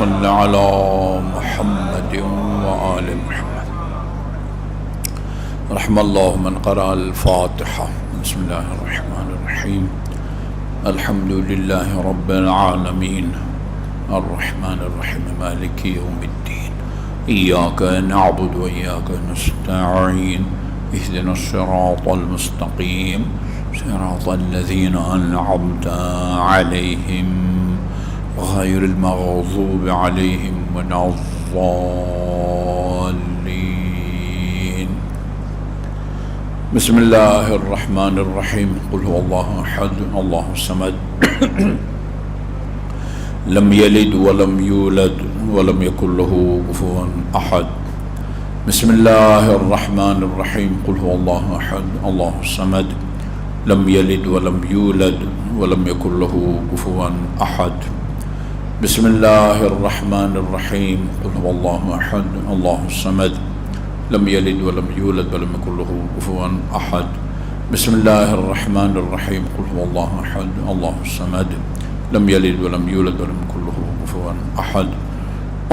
صل على محمد وآل محمد. رحم الله من قرأ الفاتحة. بسم الله الرحمن الرحيم. الحمد لله رب العالمين الرحمن الرحيم مالك يوم الدين. إياك نعبد وإياك نستعين. اهدنا الصراط المستقيم صراط الذين أنعمت عليهم غير المغضوب عليهم ولا الضالين. بسم الله الرحمن الرحيم. قل هو الله أحد الله الصمد لم يلد ولم يولد ولم يكن له كفوا أحد. بسم الله الرحمن الرحيم. قل هو الله أحد الله الصمد لم يلد ولم يولد ولم يكن له كفوا أحد. بسم الله الرحمن الرحيم. قل هو الله أحد الله الصمد لم يلد ولم يولد ولم يكن له كفوا أحد. بسم الله الرحمن الرحيم. قل هو الله أحد الله الصمد لم يلد ولم يولد ولم يكن له كفوا أحد.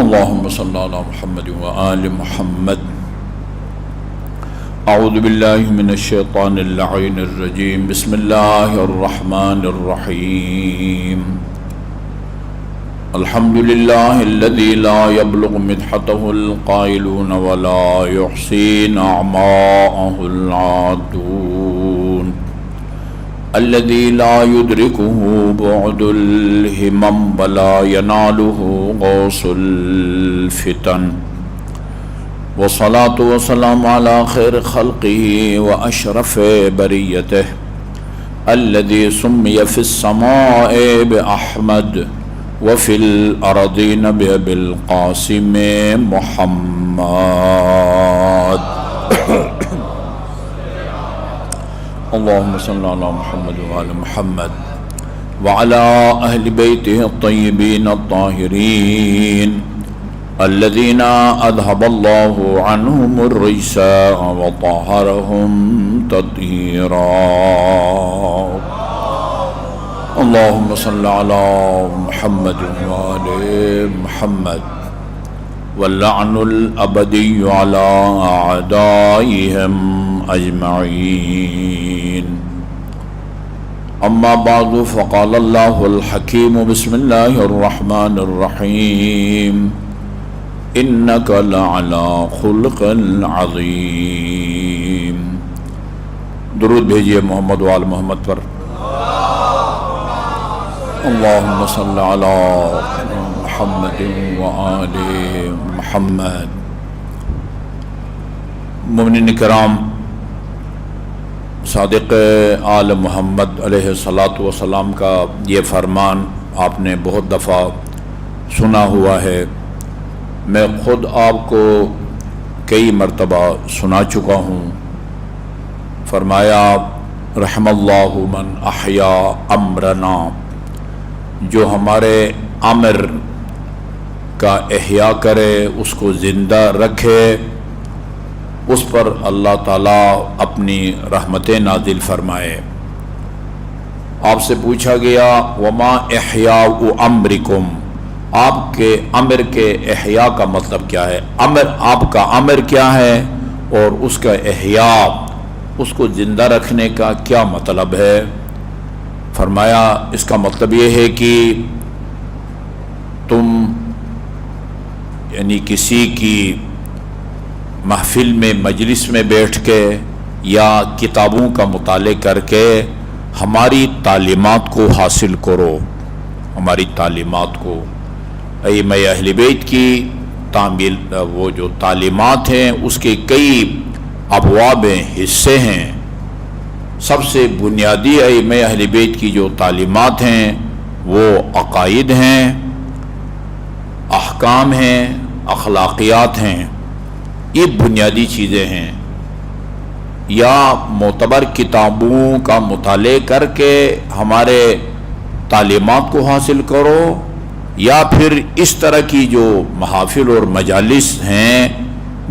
اللهم صل على محمد وآل محمد. أعوذ بالله من الشيطان اللعين الرجيم. بسم الله الرحمن الرحيم. الحمد لله الذي لا يبلغ مدحته القائلون ولا يحصي نعماءه العادون. الذي لا يدركه بعد الهمم ولا يناله غوص الفتن. والصلاة والسلام على خير خلقه وأشرف بريته الذي سمي في السماء بأحمد وفي الأرضين بأبي القاسم محمد. اللهم صل على محمد وآل محمد وعلى أهل بيته الطيبين الطاهرين الذين أذهب الله عنهم الرجس وطهرهم تطهيرا. اللهم صل على محمد وآل محمد واللعن الأبدي على أعدائهم أجمعين. أما بعد فقال الله الحكيم. بسم الله الرحمن الرحيم. إنك لعلى خلق عظيم. درود بھیجئے محمد وآل محمد پر. اللهم صل على محمد وآل محمد. مومنین کرام، صادق آل محمد علیہ الصلاۃ والسلام کا یہ فرمان آپ نے بہت دفعہ سنا ہوا ہے. میں خود آپ کو کئی مرتبہ سنا چکا ہوں. فرمایا رحم اللہ من احیا امرنا، جو ہمارے امر کا احیا کرے، اس کو زندہ رکھے، اس پر اللہ تعالیٰ اپنی رحمتیں نازل فرمائے. آپ سے پوچھا گیا وما احیاء امرکم، آپ کے امر کے احیاء کا مطلب کیا ہے؟ آپ کا امر کیا ہے اور اس کا احیاء، اس کو زندہ رکھنے کا کیا مطلب ہے؟ فرمایا اس کا مطلب یہ ہے کہ تم یعنی کسی کی محفل میں مجلس میں بیٹھ کے یا کتابوں کا مطالعہ کر کے ہماری تعلیمات کو حاصل کرو. ہماری تعلیمات کو، ائمہ اہل بیت کی تعمیل، وہ جو تعلیمات ہیں اس کے کئی ابواب ہیں، حصے ہیں. سب سے بنیادی ائمہ اہل بیت کی جو تعلیمات ہیں وہ عقائد ہیں، احکام ہیں، اخلاقیات ہیں. یہ بنیادی چیزیں ہیں. یا معتبر کتابوں کا مطالعہ کر کے ہمارے تعلیمات کو حاصل کرو، یا پھر اس طرح کی جو محافل اور مجالس ہیں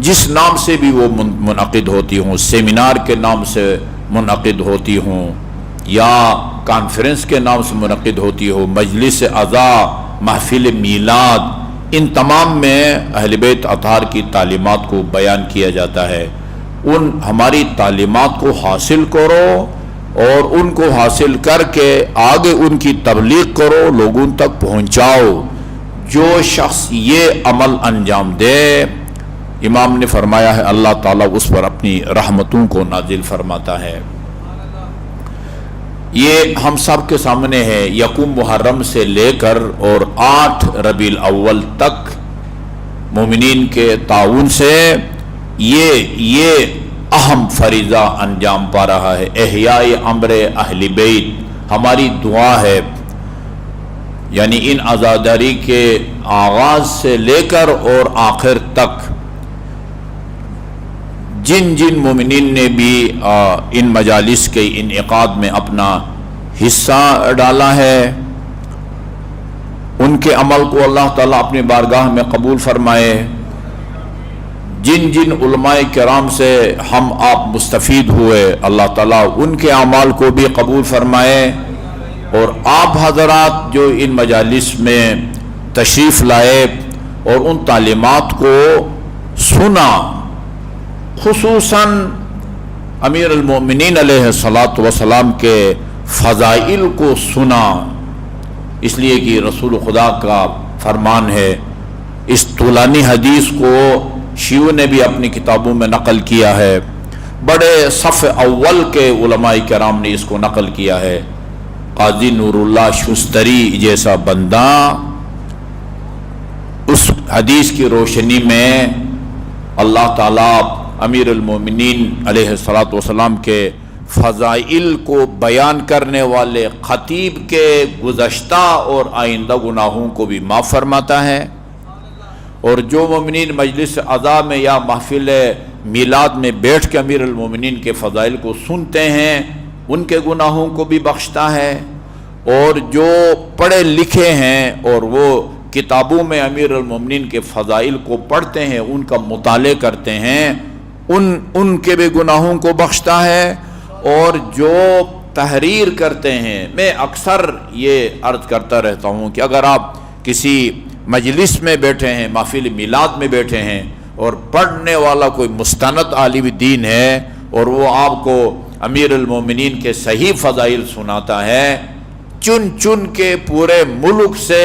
جس نام سے بھی وہ منعقد ہوتی ہوں، سیمینار کے نام سے منعقد ہوتی ہوں یا کانفرنس کے نام سے منعقد ہوتی ہو، مجلس عزا، محفل میلاد، ان تمام میں اہل بیت اطہار کی تعلیمات کو بیان کیا جاتا ہے۔ ان ہماری تعلیمات کو حاصل کرو اور ان کو حاصل کر کے آگے ان کی تبلیغ کرو، لوگوں تک پہنچاؤ۔ جو شخص یہ عمل انجام دے، امام نے فرمایا ہے اللہ تعالیٰ اس پر اپنی رحمتوں کو نازل فرماتا ہے۔ یہ ہم سب کے سامنے ہے، یکم محرم سے لے کر اور 8 ربیع الاول تک مومنین کے تعاون سے یہ اہم فریضہ انجام پا رہا ہے، احیاء امر اہل بیت۔ ہماری دعا ہے، یعنی ان عزاداری کے آغاز سے لے کر اور آخر تک جن مومنین نے بھی ان مجالس کے انعقاد میں اپنا حصہ ڈالا ہے، ان کے عمل کو اللہ تعالیٰ اپنی بارگاہ میں قبول فرمائے۔ جن علماء کرام سے ہم آپ مستفید ہوئے، اللہ تعالیٰ ان کے اعمال کو بھی قبول فرمائے، اور آپ حضرات جو ان مجالس میں تشریف لائے اور ان تعلیمات کو سنا، خصوصاً امیر المومنین علیہ الصلاۃ والسلام کے فضائل کو سنا، اس لیے کہ رسول خدا کا فرمان ہے۔ اس طولانی حدیث کو شیعوں نے بھی اپنی کتابوں میں نقل کیا ہے، بڑے صف اول کے علماء کرام نے اس کو نقل کیا ہے۔ قاضی نور اللہ شستری جیسا بندہ اس حدیث کی روشنی میں اللہ تعالیٰ امیر المومنین علیہ الصلاۃ والسلام کے فضائل کو بیان کرنے والے خطیب کے گزشتہ اور آئندہ گناہوں کو بھی معاف فرماتا ہے، اور جو مومنین مجلس عزا میں یا محفل میلاد میں بیٹھ کے امیر المومنین کے فضائل کو سنتے ہیں ان کے گناہوں کو بھی بخشتا ہے، اور جو پڑھے لکھے ہیں اور وہ کتابوں میں امیر المومنین کے فضائل کو پڑھتے ہیں، ان کا مطالعہ کرتے ہیں، ان کے بھی گناہوں کو بخشتا ہے، اور جو تحریر کرتے ہیں۔ میں اکثر یہ عرض کرتا رہتا ہوں کہ اگر آپ کسی مجلس میں بیٹھے ہیں، محفل میلاد میں بیٹھے ہیں، اور پڑھنے والا کوئی مستند عالم دین ہے اور وہ آپ کو امیر المومنین کے صحیح فضائل سناتا ہے، چن کے پورے ملک سے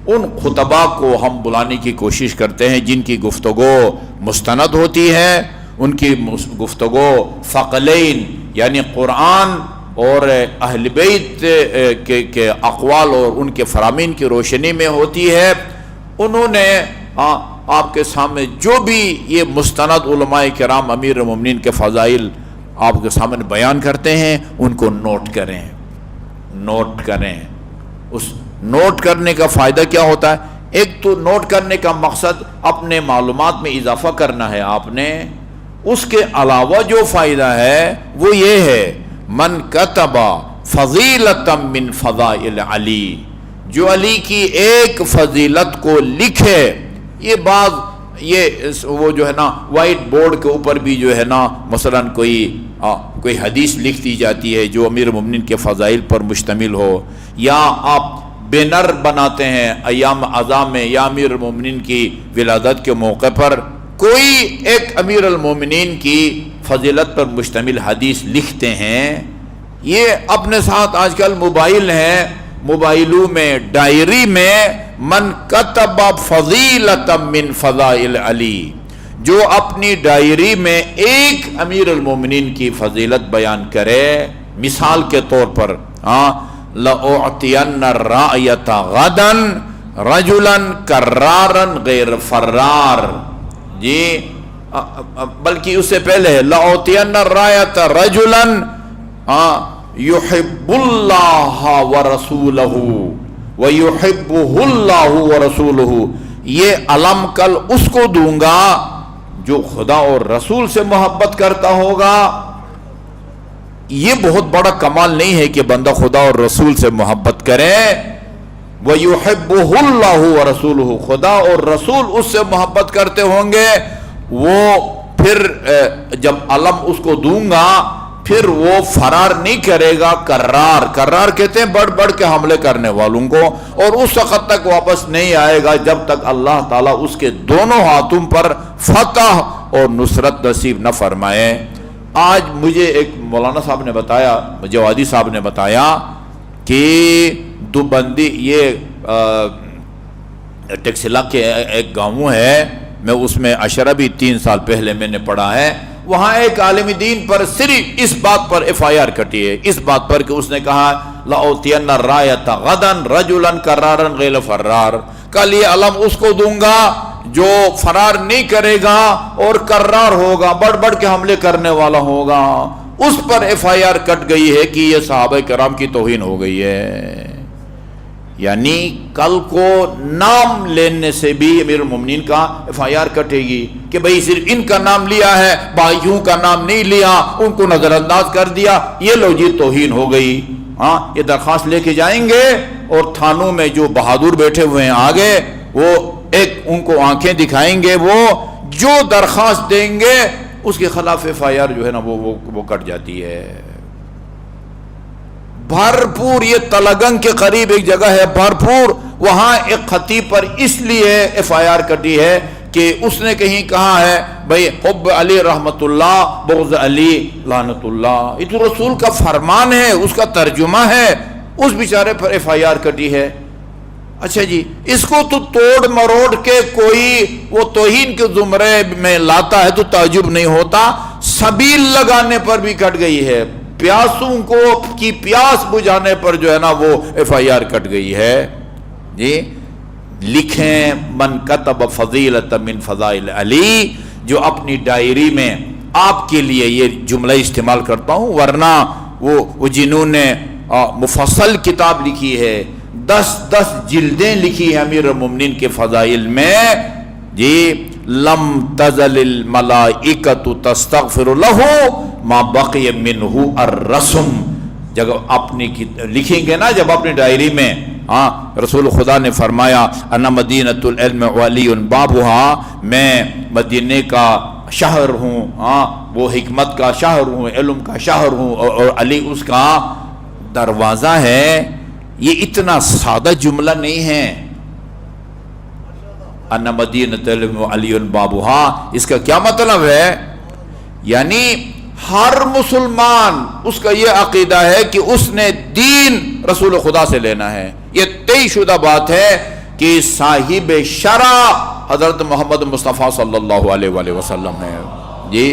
ان خطبہ کو ہم بلانے کی کوشش کرتے ہیں جن کی گفتگو مستند ہوتی ہے، ان کی گفتگو ثقلین یعنی قرآن اور اہل بیت کے اقوال اور ان کے فرامین کی روشنی میں ہوتی ہے۔ انہوں نے آپ کے سامنے جو بھی یہ مستند علماء کرام امیر المومنین کے فضائل آپ کے سامنے بیان کرتے ہیں، ان کو نوٹ کریں۔ اس نوٹ کرنے کا فائدہ کیا ہوتا ہے؟ ایک تو نوٹ کرنے کا مقصد اپنے معلومات میں اضافہ کرنا ہے آپ نے، اس کے علاوہ جو فائدہ ہے وہ یہ ہے من کتب فضیلتا من فضائل علی، جو علی کی ایک فضیلت کو لکھے۔ یہ وہ جو ہے نا وائٹ بورڈ کے اوپر بھی جو ہے نا مثلا کوئی حدیث لکھ دی جاتی ہے جو امیر المومنین کے فضائل پر مشتمل ہو، یا آپ بینر بناتے ہیں ایام عزا میں یا امیر المومنین کی ولادت کے موقع پر کوئی ایک امیر المومنین کی فضیلت پر مشتمل حدیث لکھتے ہیں۔ یہ اپنے ساتھ آج کل موبائل ہیں، موبائلوں میں ڈائری میں من کتب فضیلتا من فضائل علی، جو اپنی ڈائری میں ایک امیر المومنین کی فضیلت بیان کرے، مثال کے طور پر لَأُعْتِيَنَّ الرَّائِيَةَ غَدًا رَجُلًا كَرَّارًا غَيْرَ فَرَّارٍ، جی بلکہ اس سے پہلے ہے لَأُعْتِيَنَّ الرَّائِيَةَ رَجُلًا يُحِبُّ اللَّهَ وَرَسُولَهُ وَيُحِبُّهُ اللَّهُ وَرَسُولُهُ، یہ علم کل اس کو دوں گا جو خدا اور رسول سے محبت کرتا ہوگا۔ یہ بہت بڑا کمال نہیں ہے کہ بندہ خدا اور رسول سے محبت کرے، وَيُحِبُّهُ اللَّهُ وَرَسُولُهُ، خدا اور رسول اس سے محبت کرتے ہوں گے، وہ پھر جب علم اس کو دوں گا پھر وہ فرار نہیں کرے گا، کرار کہتے ہیں بڑھ بڑھ کے حملے کرنے والوں کو، اور اس وقت تک واپس نہیں آئے گا جب تک اللہ تعالیٰ اس کے دونوں ہاتھوں پر فتح اور نصرت نصیب نہ فرمائے۔ آج مجھے ایک مولانا صاحب نے بتایا، جوادی صاحب نے بتایا کہ دوبندی، یہ ٹیکسلا کے ایک گاؤں ہے، میں اس میں عشرہ بھی 3 سال پہلے میں نے پڑھا ہے، وہاں ایک عالم دین پر صرف اس بات پر FIR کٹی ہے، اس بات پر کہ اس نے کہا لَأُعْطِيَنَّ الرَّایَةَ غَدًا رَجُلًا كَرَّارًا غَیْرَ فَرَّارٍ، کل یہ علم اس کو دوں گا جو فرار نہیں کرے گا اور کرار ہوگا، بڑھ بڑھ کے حملے کرنے والا ہوگا۔ اس پر FIR کٹ گئی ہے کہ یہ صحابہ کرام کی توہین ہو گئی ہے۔ یعنی کل کو نام لینے سے بھی امیر المومنین کا FIR کٹے گی کہ بھئی صرف ان کا نام لیا ہے، بھائیوں کا نام نہیں لیا، ان کو نظر انداز کر دیا، یہ لو جی توہین ہو گئی۔ ہاں، یہ درخواست لے کے جائیں گے اور تھانوں میں جو بہادر بیٹھے ہوئے ہیں آگے، وہ ایک ان کو آنکھیں دکھائیں گے، وہ جو درخواست دیں گے اس کے خلاف FIR جو ہے نا وہ کٹ جاتی ہے۔ بھرپور، یہ تلگنگ کے قریب ایک جگہ ہے بھرپور، وہاں ایک خطیب پر اس لیے FIR کٹی ہے کہ اس نے کہیں کہا ہے بھئی حب علی رحمت اللہ، بغض علی لعنت اللہ، یہ تو رسول کا فرمان ہے، اس کا ترجمہ ہے، اس بیچارے پر FIR کٹی ہے۔ اچھا جی، اس کو تو توڑ مروڑ کے کوئی وہ توہین کے زمرے میں لاتا ہے تو تعجب نہیں ہوتا، سبیل لگانے پر بھی کٹ گئی ہے، پیاسوں کو کی پیاس بجھانے پر جو ہے نا وہ FIR کٹ گئی ہے۔ جی لکھیں من کتب فضیلۃ من فضائل علی، جو اپنی ڈائری میں آپ کے لیے یہ جملہ استعمال کرتا ہوں، ورنہ وہ جنہوں نے مفصل کتاب لکھی ہے، 10 جلدیں لکھی ہیں امیر المومنین کے فضائل میں، جی لم تزل الملائکۃ تستغفر لہ ما بقی منہ الرسم، جب اپنی لکھیں گے نا، جب اپنی ڈائری میں، رسول خدا نے فرمایا انا مدینۃ العلم وعلی بابھا، میں مدینے کا شہر ہوں، وہ حکمت کا شہر ہوں، علم کا شہر ہوں، اور علی اس کا دروازہ ہے۔ یہ اتنا سادہ جملہ نہیں ہے، انا مدینۃ العلم وعلی بابھا، اس کا کیا مطلب ہے؟ یعنی ہر مسلمان اس کا یہ عقیدہ ہے کہ اس نے دین رسول خدا سے لینا ہے، یہ طے شدہ بات ہے کہ صاحب شرع حضرت محمد مصطفیٰ صلی اللہ علیہ وآلہ وسلم ہے، جی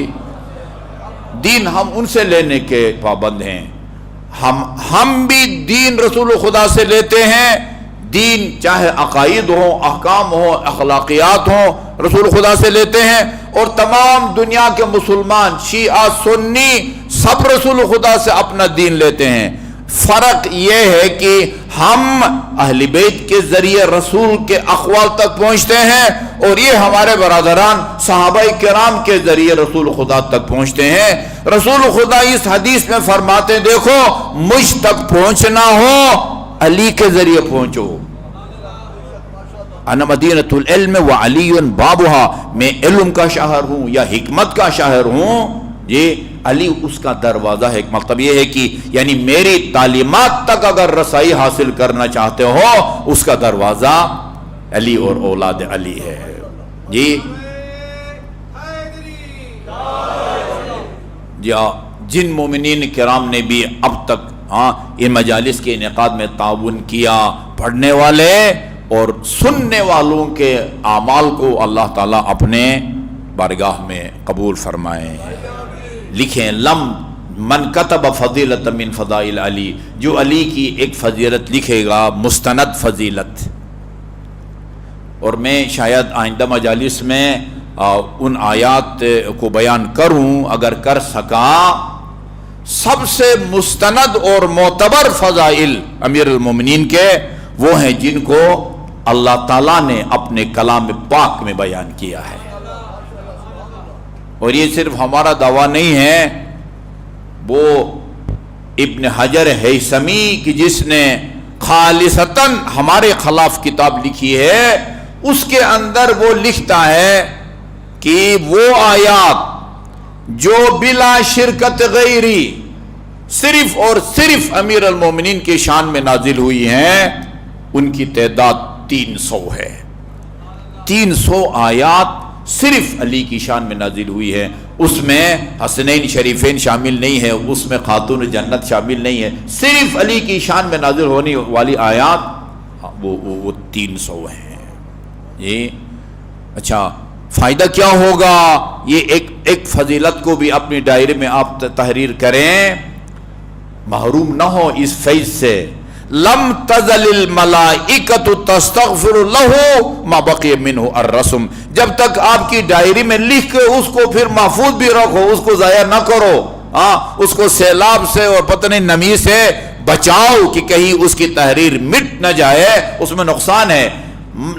دین ہم ان سے لینے کے پابند ہیں، ہم بھی دین رسول خدا سے لیتے ہیں، دین چاہے عقائد ہوں، احکام ہوں، اخلاقیات ہوں، رسول خدا سے لیتے ہیں، اور تمام دنیا کے مسلمان شیعہ سنی سب رسول خدا سے اپنا دین لیتے ہیں۔ فرق یہ ہے کہ ہم اہل بیت کے ذریعے رسول کے اقوال تک پہنچتے ہیں، اور یہ ہمارے برادران صحابہ کرام کے ذریعے رسول خدا تک پہنچتے ہیں۔ رسول خدا اس حدیث میں فرماتے ہیں دیکھو مجھ تک پہنچنا ہو علی کے ذریعے پہنچو، انا مدینۃ العلم وعلی بابھا، میں علم کا شہر ہوں یا حکمت کا شہر ہوں، یہ علی اس کا دروازہ ہے۔ مطلب یہ ہے کہ یعنی میری تعلیمات تک اگر رسائی حاصل کرنا چاہتے ہو، اس کا دروازہ علی اور اولاد علی ہے۔ جی جن مومنین کرام نے بھی اب تک ان مجالس کے انعقاد میں تعاون کیا، پڑھنے والے اور سننے والوں کے اعمال کو اللہ تعالیٰ اپنے بارگاہ میں قبول فرمائے۔ لکھیں لم من کتب فضیلۃ من فضائل علی، جو علی کی ایک فضیلت لکھے گا، مستند فضیلت، اور میں شاید آئندہ مجالس میں ان آیات کو بیان کروں اگر کر سکا۔ سب سے مستند اور معتبر فضائل امیر المومنین کے وہ ہیں جن کو اللہ تعالیٰ نے اپنے کلام پاک میں بیان کیا ہے، اور یہ صرف ہمارا دعویٰ نہیں ہے، وہ ابن حجر ہیثمی کی جس نے خالصتاً ہمارے خلاف کتاب لکھی ہے، اس کے اندر وہ لکھتا ہے کہ وہ آیات جو بلا شرکت غیری صرف اور صرف امیر المومنین کے شان میں نازل ہوئی ہیں، ان کی تعداد 300 ہے۔ 300 آیات صرف علی کی شان میں نازل ہوئی ہے، اس میں حسنین شریفین شامل نہیں ہے، اس میں خاتون جنت شامل نہیں ہے، صرف علی کی شان میں نازل ہونے والی آیات وہ 300 ہیں۔ یہ اچھا فائدہ کیا ہوگا؟ یہ ایک فضیلت کو بھی اپنی ڈائری میں آپ تحریر کریں، محروم نہ ہو اس فیض سے۔ لم تزل الملائکۃ تستغفر له ما بقی منہ الرسم، جب تک آپ کی ڈائری میں لکھ کے اس کو پھر محفوظ بھی رکھو، اس کو ضائع نہ کرو، اس کو سیلاب سے اور پتہ نہیں نمی سے بچاؤ کہ کہیں اس کی تحریر مٹ نہ جائے، اس میں نقصان ہے۔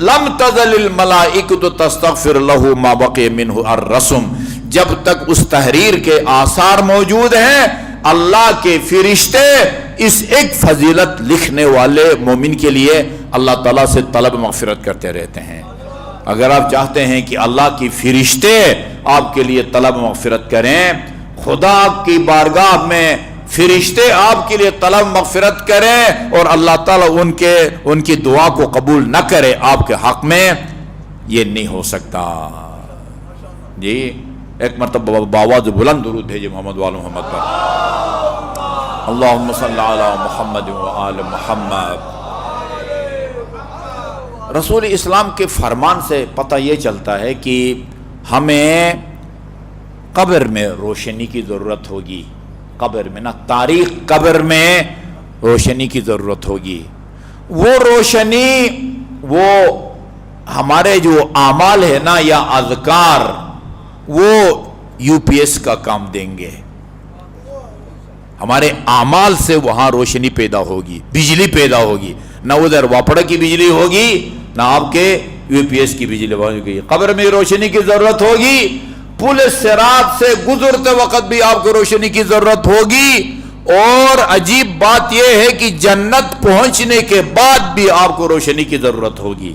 لم تزل الملائکۃ تستغفر له ما بقی منہ الرسم، جب تک اس تحریر کے آثار موجود ہیں، اللہ کے فرشتے اس ایک فضیلت لکھنے والے مومن کے لیے اللہ تعالیٰ سے طلب مغفرت کرتے رہتے ہیں۔ اگر آپ چاہتے ہیں کہ اللہ کی فرشتے آپ کے لیے طلب مغفرت کریں، خدا کی بارگاہ میں فرشتے آپ کے لیے طلب مغفرت کریں اور اللہ تعالیٰ ان کی دعا کو قبول نہ کرے آپ کے حق میں، یہ نہیں ہو سکتا۔ جی ایک مرتبہ باواز بلند درود ہے جی محمد وآل محمد پر، اللہم صلی علی محمد وآل محمد۔ رسول اسلام کے فرمان سے پتہ یہ چلتا ہے کہ ہمیں قبر میں روشنی کی ضرورت ہوگی، قبر میں نا، تاریخ قبر میں روشنی کی ضرورت ہوگی۔ وہ روشنی وہ ہمارے جو اعمال ہے نا یا اذکار، وہ یو پی ایس کا کام دیں گے، ہمارے اعمال سے وہاں روشنی پیدا ہوگی، بجلی پیدا ہوگی، نہ ادھر واپڑا کی بجلی ہوگی نہ آپ کے یو پی ایس کی بجلی ہوگی۔ قبر میں روشنی کی ضرورت ہوگی، پل صراط سے گزرتے وقت بھی آپ کو روشنی کی ضرورت ہوگی، اور عجیب بات یہ ہے کہ جنت پہنچنے کے بعد بھی آپ کو روشنی کی ضرورت ہوگی۔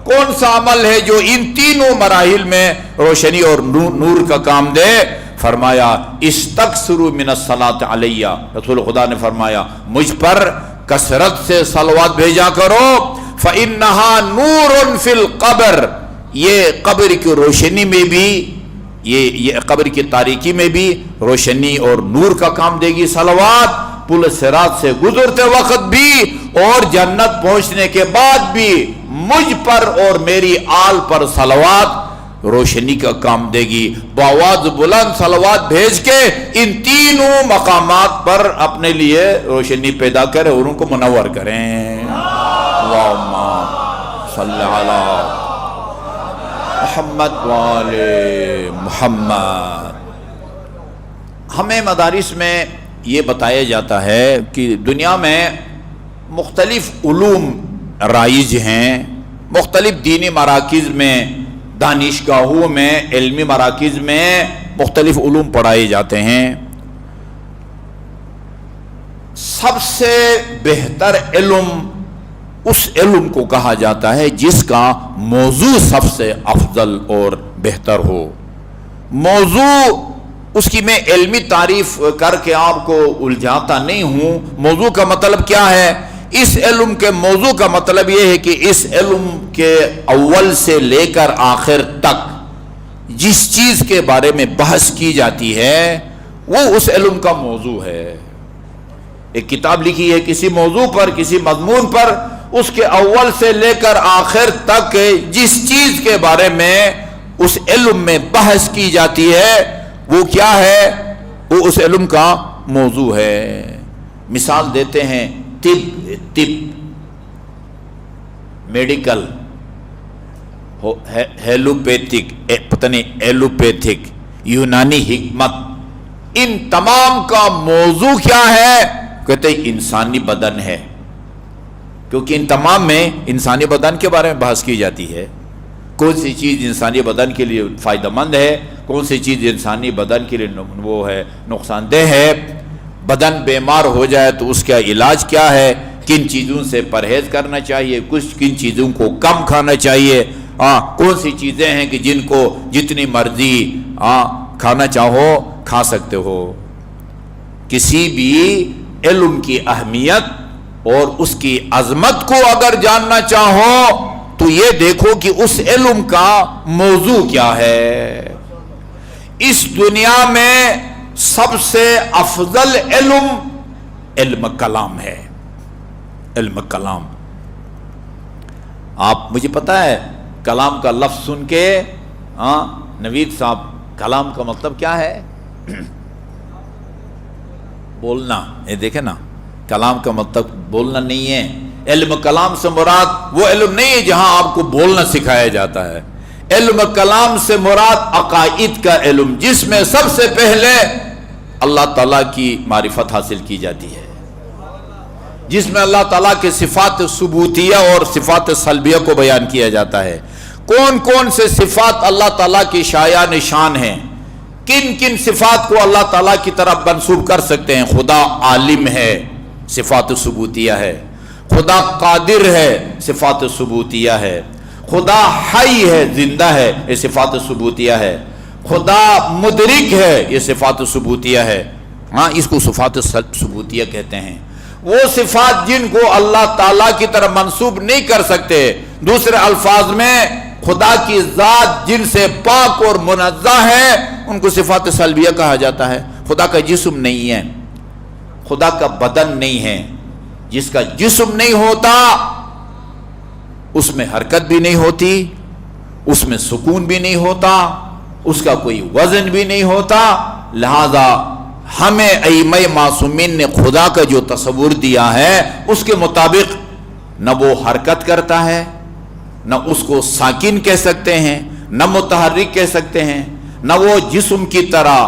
کون سا عمل ہے جو ان تینوں مراحل میں روشنی اور نور کا کام دے؟ فرمایا استکثروا من الصلاۃ علیہ، رسول خدا نے فرمایا مجھ پر کثرت سے صلوات بھیجا کرو، فإنہا نور فی القبر، یہ قبر کی روشنی میں بھی، یہ قبر کی تاریکی میں بھی روشنی اور نور کا کام دے گی صلوات، پل صراط سے گزرتے وقت بھی اور جنت پہنچنے کے بعد بھی مجھ پر اور میری آل پر صلوات روشنی کا کام دے گی۔ بآواز بلند صلوات بھیج کے ان تینوں مقامات پر اپنے لیے روشنی پیدا کریں اور ان کو منور کریں۔ اللہم صلی علی محمد وآل محمد۔ ہمیں مدارس میں یہ بتایا جاتا ہے کہ دنیا میں مختلف علوم رائج ہیں، مختلف دینی مراکز میں، دانشگاہوں میں، علمی مراکز میں مختلف علوم پڑھائے جاتے ہیں۔ سب سے بہتر علم اس علم کو کہا جاتا ہے جس کا موضوع سب سے افضل اور بہتر ہو۔ موضوع اس کی میں علمی تعریف کر کے آپ کو الجھاتا نہیں ہوں۔ موضوع کا مطلب کیا ہے؟ اس علم کے موضوع کا مطلب یہ ہے کہ اس علم کے اول سے لے کر آخر تک جس چیز کے بارے میں بحث کی جاتی ہے وہ اس علم کا موضوع ہے۔ ایک کتاب لکھی ہے کسی موضوع پر، کسی مضمون پر، اس کے اول سے لے کر آخر تک جس چیز کے بارے میں اس علم میں بحث کی جاتی ہے وہ کیا ہے؟ وہ اس علم کا موضوع ہے۔ مثال دیتے ہیں طب، میڈیکل، ہیلوپیتھک، پتہ نہیں ایلوپیتھک، یونانی حکمت، ان تمام کا موضوع کیا ہے؟ کہتے ہیں انسانی بدن ہے، کیونکہ ان تمام میں انسانی بدن کے بارے میں بحث کی جاتی ہے۔ کون سی چیز انسانی بدن کے لیے فائدہ مند ہے، کون سی چیز انسانی بدن کے لیے وہ ہے نقصان دہ ہے، بدن بیمار ہو جائے تو اس کا علاج کیا ہے، کن چیزوں سے پرہیز کرنا چاہیے، کن چیزوں کو کم کھانا چاہیے، کون سی چیزیں ہیں کہ جن کو جتنی مرضی کھانا چاہو کھا سکتے ہو۔ کسی بھی علم کی اہمیت اور اس کی عظمت کو اگر جاننا چاہو تو یہ دیکھو کہ اس علم کا موضوع کیا ہے۔ اس دنیا میں سب سے افضل علم کلام ہے، علم کلام۔ آپ مجھے پتہ ہے کلام کا لفظ سن کے نوید صاحب، کلام کا مطلب کیا ہے؟ بولنا۔ یہ دیکھیں نا، کلام کا مطلب بولنا نہیں ہے۔ علم کلام سے مراد وہ علم نہیں ہے جہاں آپ کو بولنا سکھایا جاتا ہے۔ علم کلام سے مراد عقائد کا علم، جس میں سب سے پہلے اللہ تعالیٰ کی معرفت حاصل کی جاتی ہے، جس میں اللہ تعالیٰ کے صفات ثبوتیہ اور صفات سلبیہ کو بیان کیا جاتا ہے۔ کون کون سے صفات اللہ تعالیٰ کی شایع نشان ہیں، کن کن صفات کو اللہ تعالیٰ کی طرف منسوب کر سکتے ہیں۔ خدا عالم ہے، صفات ثبوتیہ ہے۔ خدا قادر ہے، صفات ثبوتیہ ہے۔ خدا حی ہے، زندہ ہے، یہ صفات ثبوتیہ ہے۔ خدا مدرک ہے، یہ صفات ثبوتیہ ہے۔ اس کو صفات ثبوتیہ کہتے ہیں۔ وہ صفات جن کو اللہ تعالیٰ کی طرف منسوب نہیں کر سکتے، دوسرے الفاظ میں خدا کی ذات جن سے پاک اور منزہ ہے، ان کو صفات سلبیہ کہا جاتا ہے۔ خدا کا جسم نہیں ہے، خدا کا بدن نہیں ہے۔ جس کا جسم نہیں ہوتا اس میں حرکت بھی نہیں ہوتی، اس میں سکون بھی نہیں ہوتا، اس کا کوئی وزن بھی نہیں ہوتا۔ لہذا ہمیں ائمہ معصومین نے خدا کا جو تصور دیا ہے اس کے مطابق نہ وہ حرکت کرتا ہے، نہ اس کو ساکن کہہ سکتے ہیں، نہ متحرک کہہ سکتے ہیں، نہ وہ جسم کی طرح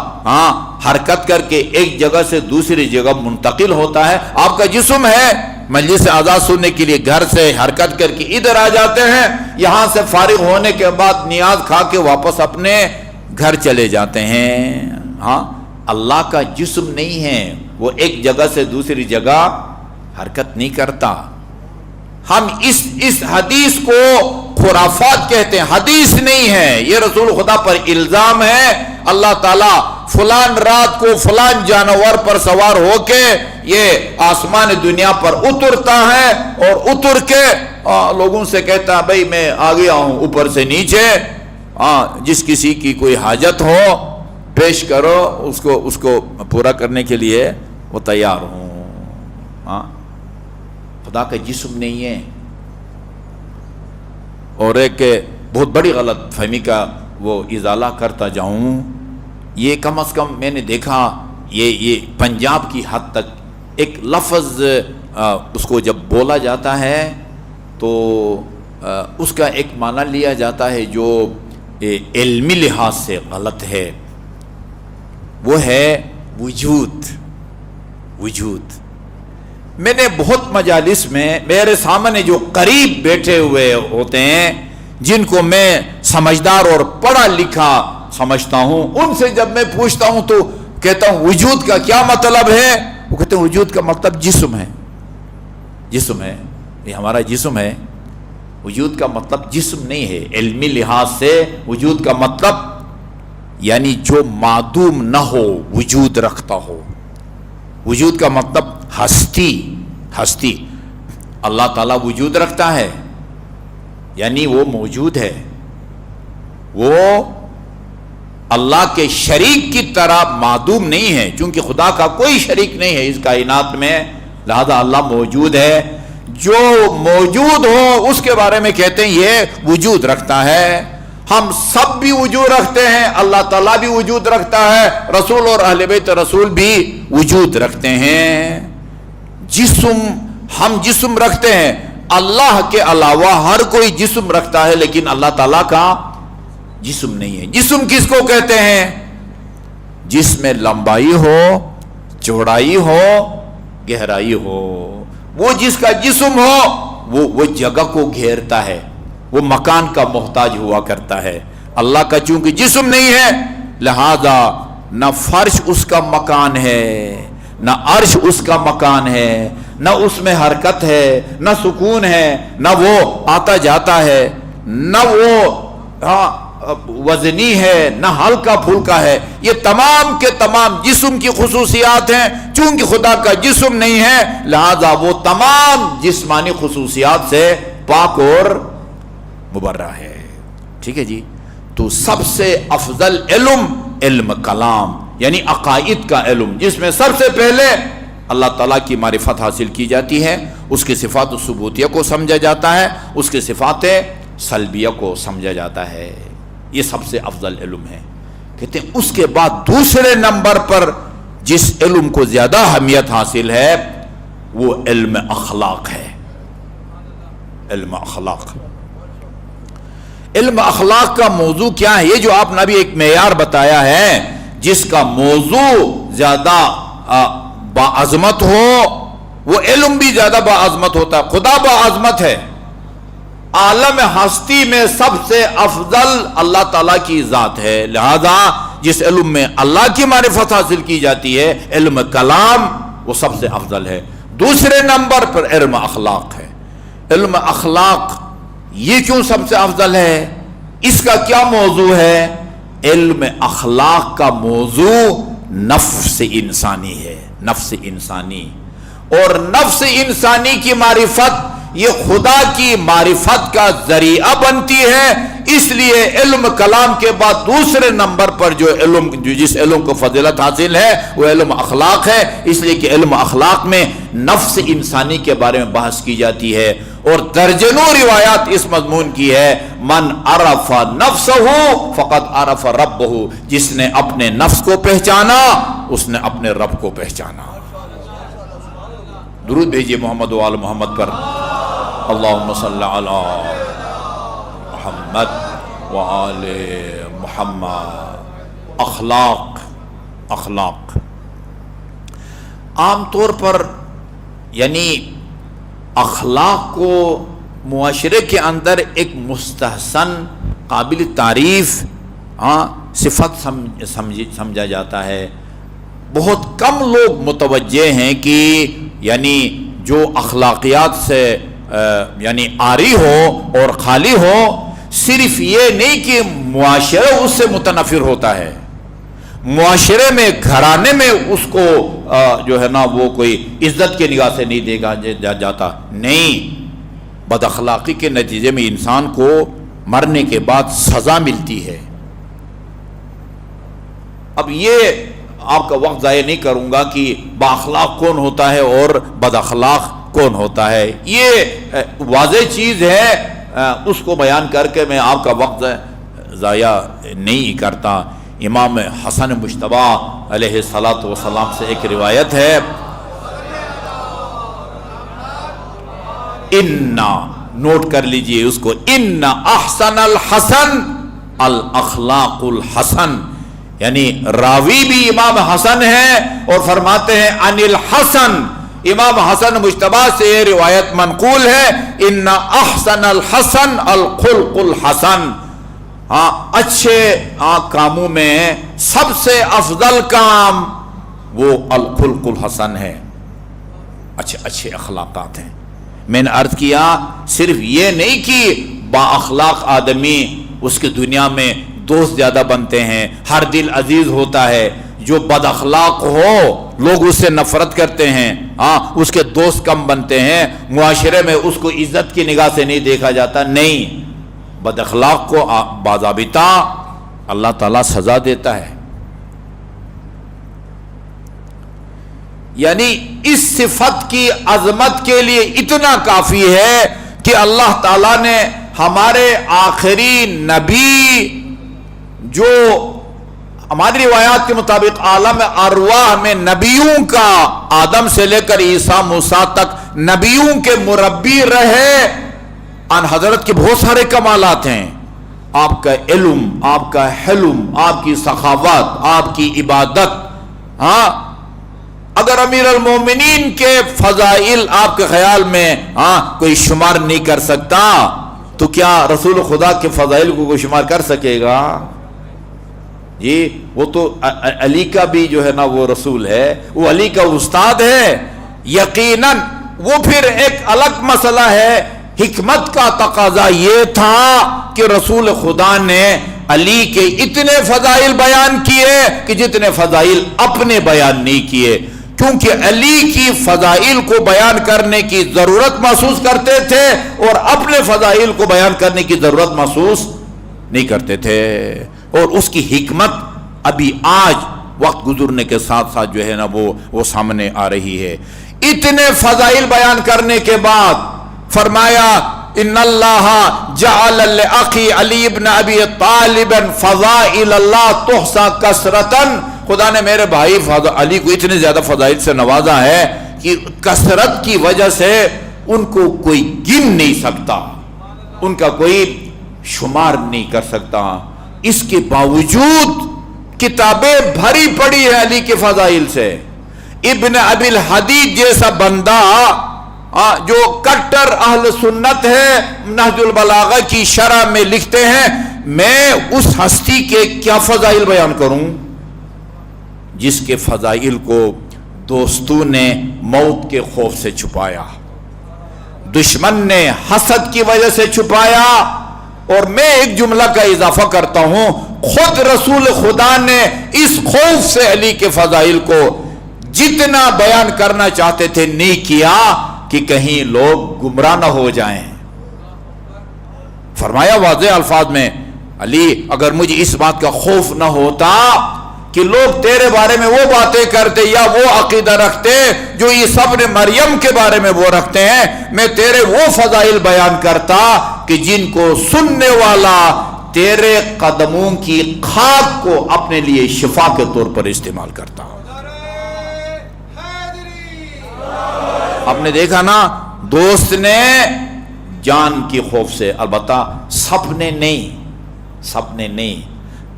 حرکت کر کے ایک جگہ سے دوسری جگہ منتقل ہوتا ہے۔ آپ کا جسم ہے، مجلس آزاد سننے کے لیے گھر سے حرکت کر کے ادھر آ جاتے ہیں، یہاں سے فارغ ہونے کے بعد نیاز کھا کے واپس اپنے گھر چلے جاتے ہیں۔ اللہ کا جسم نہیں ہے، وہ ایک جگہ سے دوسری جگہ حرکت نہیں کرتا۔ ہم اس حدیث کو خرافات کہتے ہیں، حدیث نہیں ہے، یہ رسول خدا پر الزام ہے۔ اللہ تعالیٰ فلان رات کو فلان جانور پر سوار ہو کے یہ آسمان دنیا پر اترتا ہے اور اتر کے لوگوں سے کہتا ہے بھائی میں آ گیا ہوں اوپر سے نیچے، جس کسی کی کوئی حاجت ہو پیش کرو، اس کو پورا کرنے کے لیے وہ تیار ہوں۔ خدا کا جسم نہیں ہے۔ اور ایک بہت بڑی غلط فہمی کا وہ ازالہ کرتا جاؤں، یہ کم از کم میں نے دیکھا یہ پنجاب کی حد تک ایک لفظ اس کو جب بولا جاتا ہے تو اس کا ایک معنی لیا جاتا ہے جو علمی لحاظ سے غلط ہے، وہ ہے وجود۔ میں نے بہت مجالس میں میرے سامنے جو قریب بیٹھے ہوئے ہوتے ہیں، جن کو میں سمجھدار اور پڑھا لکھا سمجھتا ہوں، ان سے جب میں پوچھتا ہوں تو کہتا ہوں وجود کا کیا مطلب ہے؟ وہ کہتے ہیں وجود کا مطلب جسم ہے۔ جسم ہے، یہ ہمارا جسم ہے۔ وجود کا مطلب جسم نہیں ہے۔ علمی لحاظ سے وجود کا مطلب یعنی جو معدوم نہ ہو، وجود رکھتا ہو۔ وجود کا مطلب ہستی۔ اللہ تعالیٰ وجود رکھتا ہے، یعنی وہ موجود ہے، وہ اللہ کے شریک کی طرح معدوم نہیں ہے، چونکہ خدا کا کوئی شریک نہیں ہے اس کائنات میں، لہذا اللہ موجود ہے۔ جو موجود ہو اس کے بارے میں کہتے ہیں یہ وجود رکھتا ہے۔ ہم سب بھی وجود رکھتے ہیں، اللہ تعالیٰ بھی وجود رکھتا ہے، رسول اور اہل بیت رسول بھی وجود رکھتے ہیں۔ ہم جسم رکھتے ہیں، اللہ کے علاوہ ہر کوئی جسم رکھتا ہے، لیکن اللہ تعالیٰ کا جسم نہیں ہے۔ جسم کس کو کہتے ہیں؟ جس میں لمبائی ہو، چوڑائی ہو، گہرائی ہو۔ وہ جس کا جسم ہو وہ جگہ کو گھیرتا ہے، وہ مکان کا محتاج ہوا کرتا ہے۔ اللہ کا چونکہ جسم نہیں ہے، لہذا نہ فرش اس کا مکان ہے، نہ عرش اس کا مکان ہے، نہ اس میں حرکت ہے، نہ سکون ہے، نہ وہ آتا جاتا ہے، نہ وہ وزنی ہے نہ ہلکا پھلکا ہے، یہ تمام کے تمام جسم کی خصوصیات ہیں۔ چونکہ خدا کا جسم نہیں ہے لہذا وہ تمام جسمانی خصوصیات سے پاک اور مبرہ ہے۔ ٹھیک ہے جی، تو سب سے افضل علم علم کلام یعنی عقائد کا علم، جس میں سب سے پہلے اللہ تعالیٰ کی معرفت حاصل کی جاتی ہے، اس کے صفات ثبوتیہ کو سمجھا جاتا ہے، اس کے صفات سلبیہ کو سمجھا جاتا ہے۔ یہ سب سے افضل علم ہے۔ کہتے ہیں اس کے بعد دوسرے نمبر پر جس علم کو زیادہ اہمیت حاصل ہے وہ علم اخلاق ہے۔ علم اخلاق، علم اخلاق کا موضوع کیا ہے؟ یہ جو آپ نے ابھی ایک معیار بتایا ہے جس کا موضوع زیادہ باعظمت ہو وہ علم بھی زیادہ باعظمت ہوتا ہے۔ خدا باعظمت ہے، عالم ہستی میں سب سے افضل اللہ تعالیٰ کی ذات ہے، لہذا جس علم میں اللہ کی معرفت حاصل کی جاتی ہے علم کلام وہ سب سے افضل ہے۔ دوسرے نمبر پر علم اخلاق ہے۔ علم اخلاق یہ کیوں سب سے افضل ہے؟ اس کا کیا موضوع ہے؟ علم اخلاق کا موضوع نفس انسانی ہے، نفس انسانی، اور نفس انسانی کی معرفت یہ خدا کی معرفت کا ذریعہ بنتی ہے۔ اس لیے علم کلام کے بعد دوسرے نمبر پر جس علم کو فضیلت حاصل ہے وہ علم اخلاق ہے، اس لیے کہ علم اخلاق میں نفس انسانی کے بارے میں بحث کی جاتی ہے، اور درجنوں روایات اس مضمون کی ہے، من عرف نفسہ فقد عرف ربہ، جس نے اپنے نفس کو پہچانا اس نے اپنے رب کو پہچانا۔ درود بھیجئے محمد و آل محمد پر، اللہم صلی علی محمد و آل محمد۔ اخلاق، اخلاق عام طور پر یعنی اخلاق کو معاشرے کے اندر ایک مستحسن قابل تعریف صفت سمجھا جاتا ہے۔ بہت کم لوگ متوجہ ہیں کہ یعنی جو اخلاقیات سے یعنی عاری ہو اور خالی ہو، صرف یہ نہیں کہ معاشرہ اس سے متنفر ہوتا ہے، معاشرے میں گھرانے میں اس کو جو ہے نا وہ کوئی عزت کے نگاہ سے نہیں دیکھا جاتا، نہیں، بد اخلاقی کے نتیجے میں انسان کو مرنے کے بعد سزا ملتی ہے۔ اب یہ آپ کا وقت ضائع نہیں کروں گا کہ با اخلاق کون ہوتا ہے اور بد اخلاق کون ہوتا ہے، یہ واضح چیز ہے، اس کو بیان کر کے میں آپ کا وقت ضائع نہیں کرتا۔ امام حسن مجتبی علیہ السلام سے ایک روایت ہے، اِنَّا، نوٹ کر لیجئے اس کو، اِنَّ احسن الحسن الاخلاق الحسن، یعنی راوی بھی امام حسن ہے اور فرماتے ہیں عن الحسن، امام حسن مجتبی سے یہ روایت منقول ہے، اِنَّ احسن الحسن الخلق الحسن، اچھے کاموں میں سب سے افضل کام وہ الخلق الحسن ہے، اچھے اخلاقات ہیں۔ میں نے عرض کیا صرف یہ نہیں کہ با اخلاق آدمی اس کی دنیا میں دوست زیادہ بنتے ہیں، ہر دل عزیز ہوتا ہے، جو بد اخلاق ہو لوگ اس سے نفرت کرتے ہیں، اس کے دوست کم بنتے ہیں، معاشرے میں اس کو عزت کی نگاہ سے نہیں دیکھا جاتا، نہیں، بد اخلاق کو باضابطہ اللہ تعالیٰ سزا دیتا ہے۔ یعنی اس صفت کی عظمت کے لیے اتنا کافی ہے کہ اللہ تعالیٰ نے ہمارے آخری نبی، جو ہماری روایات کے مطابق عالم ارواح میں نبیوں کا آدم سے لے کر عیسیٰ موسیٰ تک نبیوں کے مربی رہے، ان حضرت کے بہت سارے کمالات ہیں، آپ کا علم، آپ کا حلم، آپ کی سخاوت، آپ کی عبادت، اگر امیر المومنین کے فضائل آپ کے خیال میں کوئی شمار نہیں کر سکتا تو کیا رسول خدا کے فضائل کو کوئی شمار کر سکے گا؟ جی وہ تو علی کا بھی جو ہے نا وہ رسول ہے، وہ علی کا استاد ہے، یقیناً وہ پھر ایک الگ مسئلہ ہے۔ حکمت کا تقاضا یہ تھا کہ رسول خدا نے علی کے اتنے فضائل بیان کیے کہ جتنے فضائل اپنے بیان نہیں کیے، کیونکہ علی کی فضائل کو بیان کرنے کی ضرورت محسوس کرتے تھے اور اپنے فضائل کو بیان کرنے کی ضرورت محسوس نہیں کرتے تھے۔ اور اس کی حکمت ابھی آج وقت گزرنے کے ساتھ ساتھ جو ہے نا وہ سامنے آ رہی ہے۔ اتنے فضائل بیان کرنے کے بعد فرمایا ان اللہ جعل لأخی علی بن ابی طالب فضائل اللہ تحصى کثرتا، خدا نے میرے بھائی علی کو اتنے زیادہ فضائل سے نوازا ہے کہ کثرت کی وجہ سے ان کو کوئی گن نہیں سکتا، ان کا کوئی شمار نہیں کر سکتا۔ اس کے باوجود کتابیں بھری پڑی ہے علی کے فضائل سے۔ ابن ابی الحدید جیسا بندہ جو کٹر اہل سنت ہے، نہج البلاغہ کی شرح میں لکھتے ہیں میں اس ہستی کے کیا فضائل بیان کروں جس کے فضائل کو دوستوں نے موت کے خوف سے چھپایا، دشمن نے حسد کی وجہ سے چھپایا۔ اور میں ایک جملہ کا اضافہ کرتا ہوں، خود رسول خدا نے اس خوف سے علی کے فضائل کو جتنا بیان کرنا چاہتے تھے نہیں کیا کہ کہیں لوگ گمراہ نہ ہو جائیں۔ فرمایا واضح الفاظ میں، علی اگر مجھے اس بات کا خوف نہ ہوتا کہ لوگ تیرے بارے میں وہ باتیں کرتے یا وہ عقیدہ رکھتے جو عیسیٰ ابن مریم کے بارے میں وہ رکھتے ہیں، میں تیرے وہ فضائل بیان کرتا کہ جن کو سننے والا تیرے قدموں کی خاک کو اپنے لیے شفا کے طور پر استعمال کرتا۔ آپ نے دیکھا نا، دوست نے جان کی خوف سے، البتہ سب نے نہیں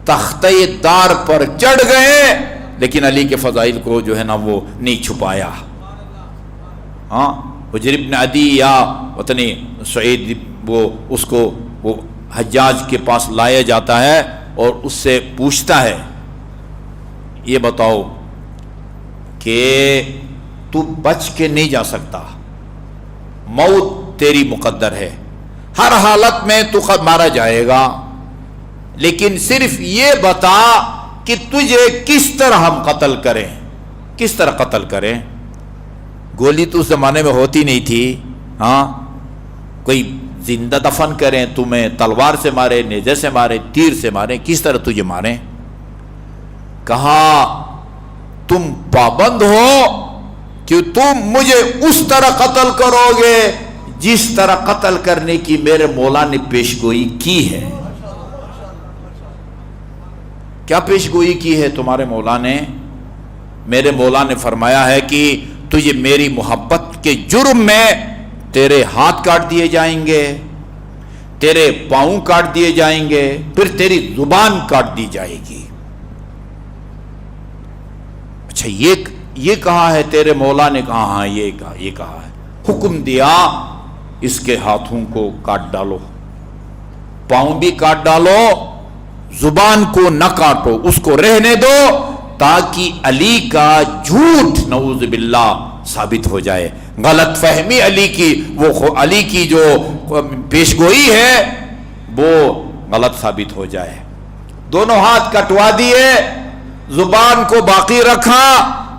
تختہ دار پر چڑھ گئے، لیکن علی کے فضائل کو جو ہے نا وہ نہیں چھپایا۔ ہاں حجر بن عدی یا وطنی سعید اس کو حجاج کے پاس لایا جاتا ہے اور اس سے پوچھتا ہے یہ بتاؤ کہ تو بچ کے نہیں جا سکتا، موت تیری مقدر ہے، ہر حالت میں تو خود مارا جائے گا، لیکن صرف یہ بتا کہ تجھے کس طرح ہم قتل کریں، کس طرح قتل کریں۔ گولی تو اس زمانے میں ہوتی نہیں تھی، ہاں کوئی زندہ دفن کریں، تمہیں تلوار سے مارے، نیزے سے مارے، تیر سے مارے، کس طرح تجھے ماریں۔ کہا تم پابند ہو کہ تم مجھے اس طرح قتل کرو گے جس طرح قتل کرنے کی میرے مولا نے پیشگوئی کی ہے۔ کیا پیشگوئی کی ہے تمہارے مولا نے؟ میرے مولا نے فرمایا ہے کہ تجھے میری محبت کے جرم میں تیرے ہاتھ کاٹ دیے جائیں گے، تیرے پاؤں کاٹ دیے جائیں گے، پھر تیری زبان کاٹ دی جائے گی۔ اچھا یہ کہا ہے تیرے مولا نے؟ کہا ہاں یہ کہا ہے۔ حکم دیا اس کے ہاتھوں کو کاٹ ڈالو، پاؤں بھی کاٹ ڈالو، زبان کو نہ کاٹو، اس کو رہنے دو تاکہ علی کا جھوٹ نعوذ باللہ ثابت ہو جائے، غلط فہمی علی کی جو پیشگوئی ہے وہ غلط ثابت ہو جائے۔ دونوں ہاتھ کٹوا دیے، زبان کو باقی رکھا،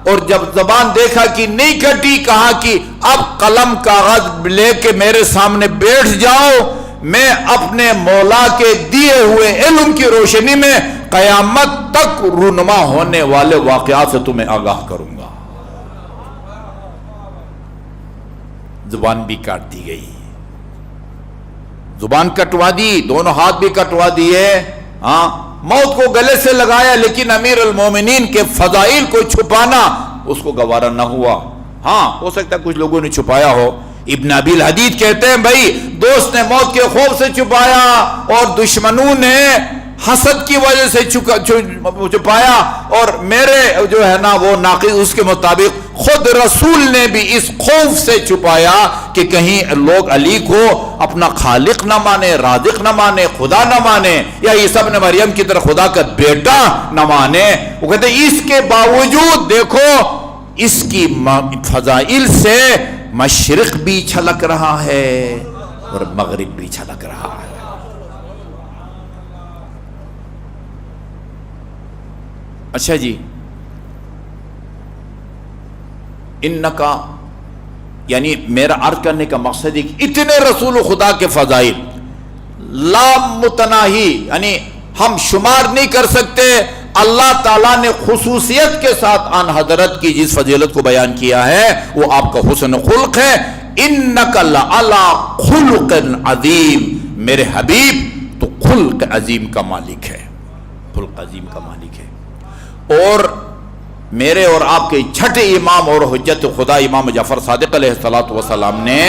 اور جب زبان دیکھا کہ نہیں کٹی، کہا کہ اب قلم کاغذ لے کے میرے سامنے بیٹھ جاؤ، میں اپنے مولا کے دیے ہوئے علم کی روشنی میں قیامت تک رونما ہونے والے واقعات سے تمہیں آگاہ کروں گا۔ زبان بھی کاٹ دی گئی، زبان کٹوا دی، دونوں ہاتھ بھی کٹوا دیے، ہاں موت کو گلے سے لگایا، لیکن امیر المومنین کے فضائل کو چھپانا اس کو گوارا نہ ہوا۔ ہاں ہو سکتا ہے کچھ لوگوں نے چھپایا ہو۔ ابن ابی الحدید کہتے ہیں بھائی دوست نے موت کے خوف سے چھپایا اور دشمنوں نے حسد کی وجہ سے چھپایا، اور میرے جو ہے نا وہ ناقص اس کے مطابق خود رسول نے بھی اس خوف سے چھپایا کہ کہیں لوگ علی کو اپنا خالق نہ مانے، رازق نہ مانے، خدا نہ مانے، یا عیسیٰ ابن مریم کی طرح خدا کا بیٹا نہ مانے۔ وہ کہتے ہیں اس کے باوجود دیکھو اس کی فضائل سے مشرق بھی چھلک رہا ہے اور مغرب بھی چھلک رہا ہے۔ اچھا جی، انکا یعنی میرا عرض کرنے کا مقصد ہے کہ اتنے رسول خدا کے فضائل لا متناہی، یعنی ہم شمار نہیں کر سکتے. اللہ تعالیٰ نے خصوصیت کے ساتھ آن حضرت کی جس فضیلت کو بیان کیا ہے وہ آپ کا حسن خلق ہے. انک لعلی خلق عظیم، میرے حبیب تو خلق عظیم کا مالک ہے، خلق عظیم کا مالک ہے. اور میرے اور آپ کے چھٹے امام اور حجت خدا امام جعفر صادق علیہ الصلوۃ والسلام نے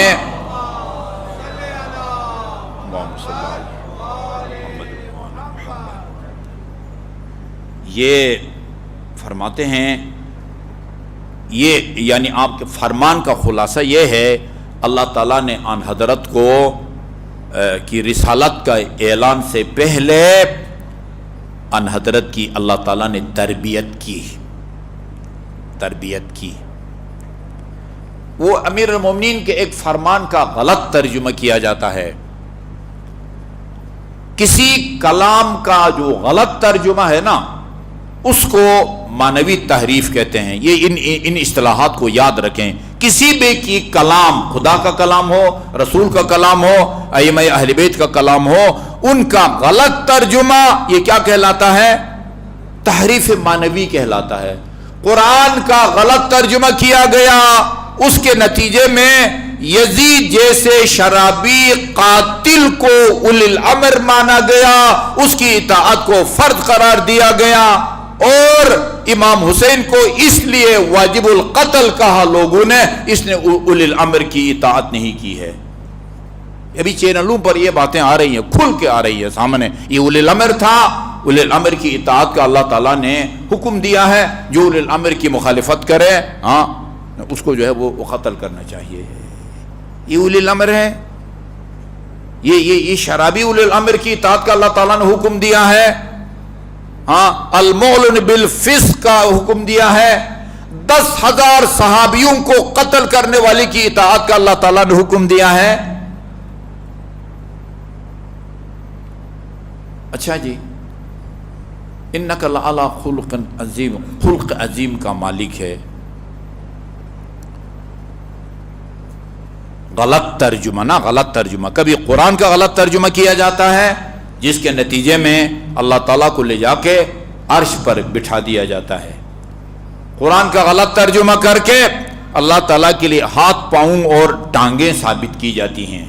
یہ فرماتے ہیں، یہ یعنی آپ کے فرمان کا خلاصہ یہ ہے، اللہ تعالیٰ نے آن حضرت کو کی رسالت کا اعلان سے پہلے آن حضرت کی اللہ تعالیٰ نے تربیت کی. وہ امیر المومنین کے ایک فرمان کا غلط ترجمہ کیا جاتا ہے. کسی کلام کا جو غلط ترجمہ ہے نا اس کو معنوی تحریف کہتے ہیں. یہ ان اصطلاحات کو یاد رکھیں. کسی بھی کی کلام، خدا کا کلام ہو، رسول کا کلام ہو، ائمہ اہل بیت کا کلام ہو، ان کا غلط ترجمہ یہ کیا کہلاتا ہے؟ تحریف معنوی کہلاتا ہے. قرآن کا غلط ترجمہ کیا گیا، اس کے نتیجے میں یزید جیسے شرابی قاتل کو اولی الامر مانا گیا، اس کی اطاعت کو فرض قرار دیا گیا، اور امام حسین کو اس لیے واجب القتل کہا لوگوں نے، اس نے اولی الامر کی اطاعت نہیں کی ہے. ابھی چینلوں پر یہ باتیں آ رہی ہیں، کھل کے آ رہی ہے سامنے. یہ اولی الامر تھا، اولی الامر کی اطاعت کا اللہ تعالیٰ نے حکم دیا ہے. جو اولی الامر کی مخالفت کرے ہاں اس کو جو ہے وہ قتل کرنا چاہیے. یہ اولی الامر ہے، یہ شرابی اولی الامر کی اطاعت کا اللہ تعالیٰ نے حکم دیا ہے. ہاں المعلن بالفسق کا حکم دیا ہے. 10,000 صحابیوں کو قتل کرنے والی کی اطاعت کا اللہ تعالیٰ نے حکم دیا ہے. اچھا جی، انک لعلی خلق عظیم، خلق عظیم کا مالک ہے. غلط ترجمہ نا، غلط ترجمہ. کبھی قرآن کا غلط ترجمہ کیا جاتا ہے جس کے نتیجے میں اللہ تعالیٰ کو لے جا کے عرش پر بٹھا دیا جاتا ہے. قرآن کا غلط ترجمہ کر کے اللہ تعالیٰ کے لیے ہاتھ پاؤں اور ٹانگیں ثابت کی جاتی ہیں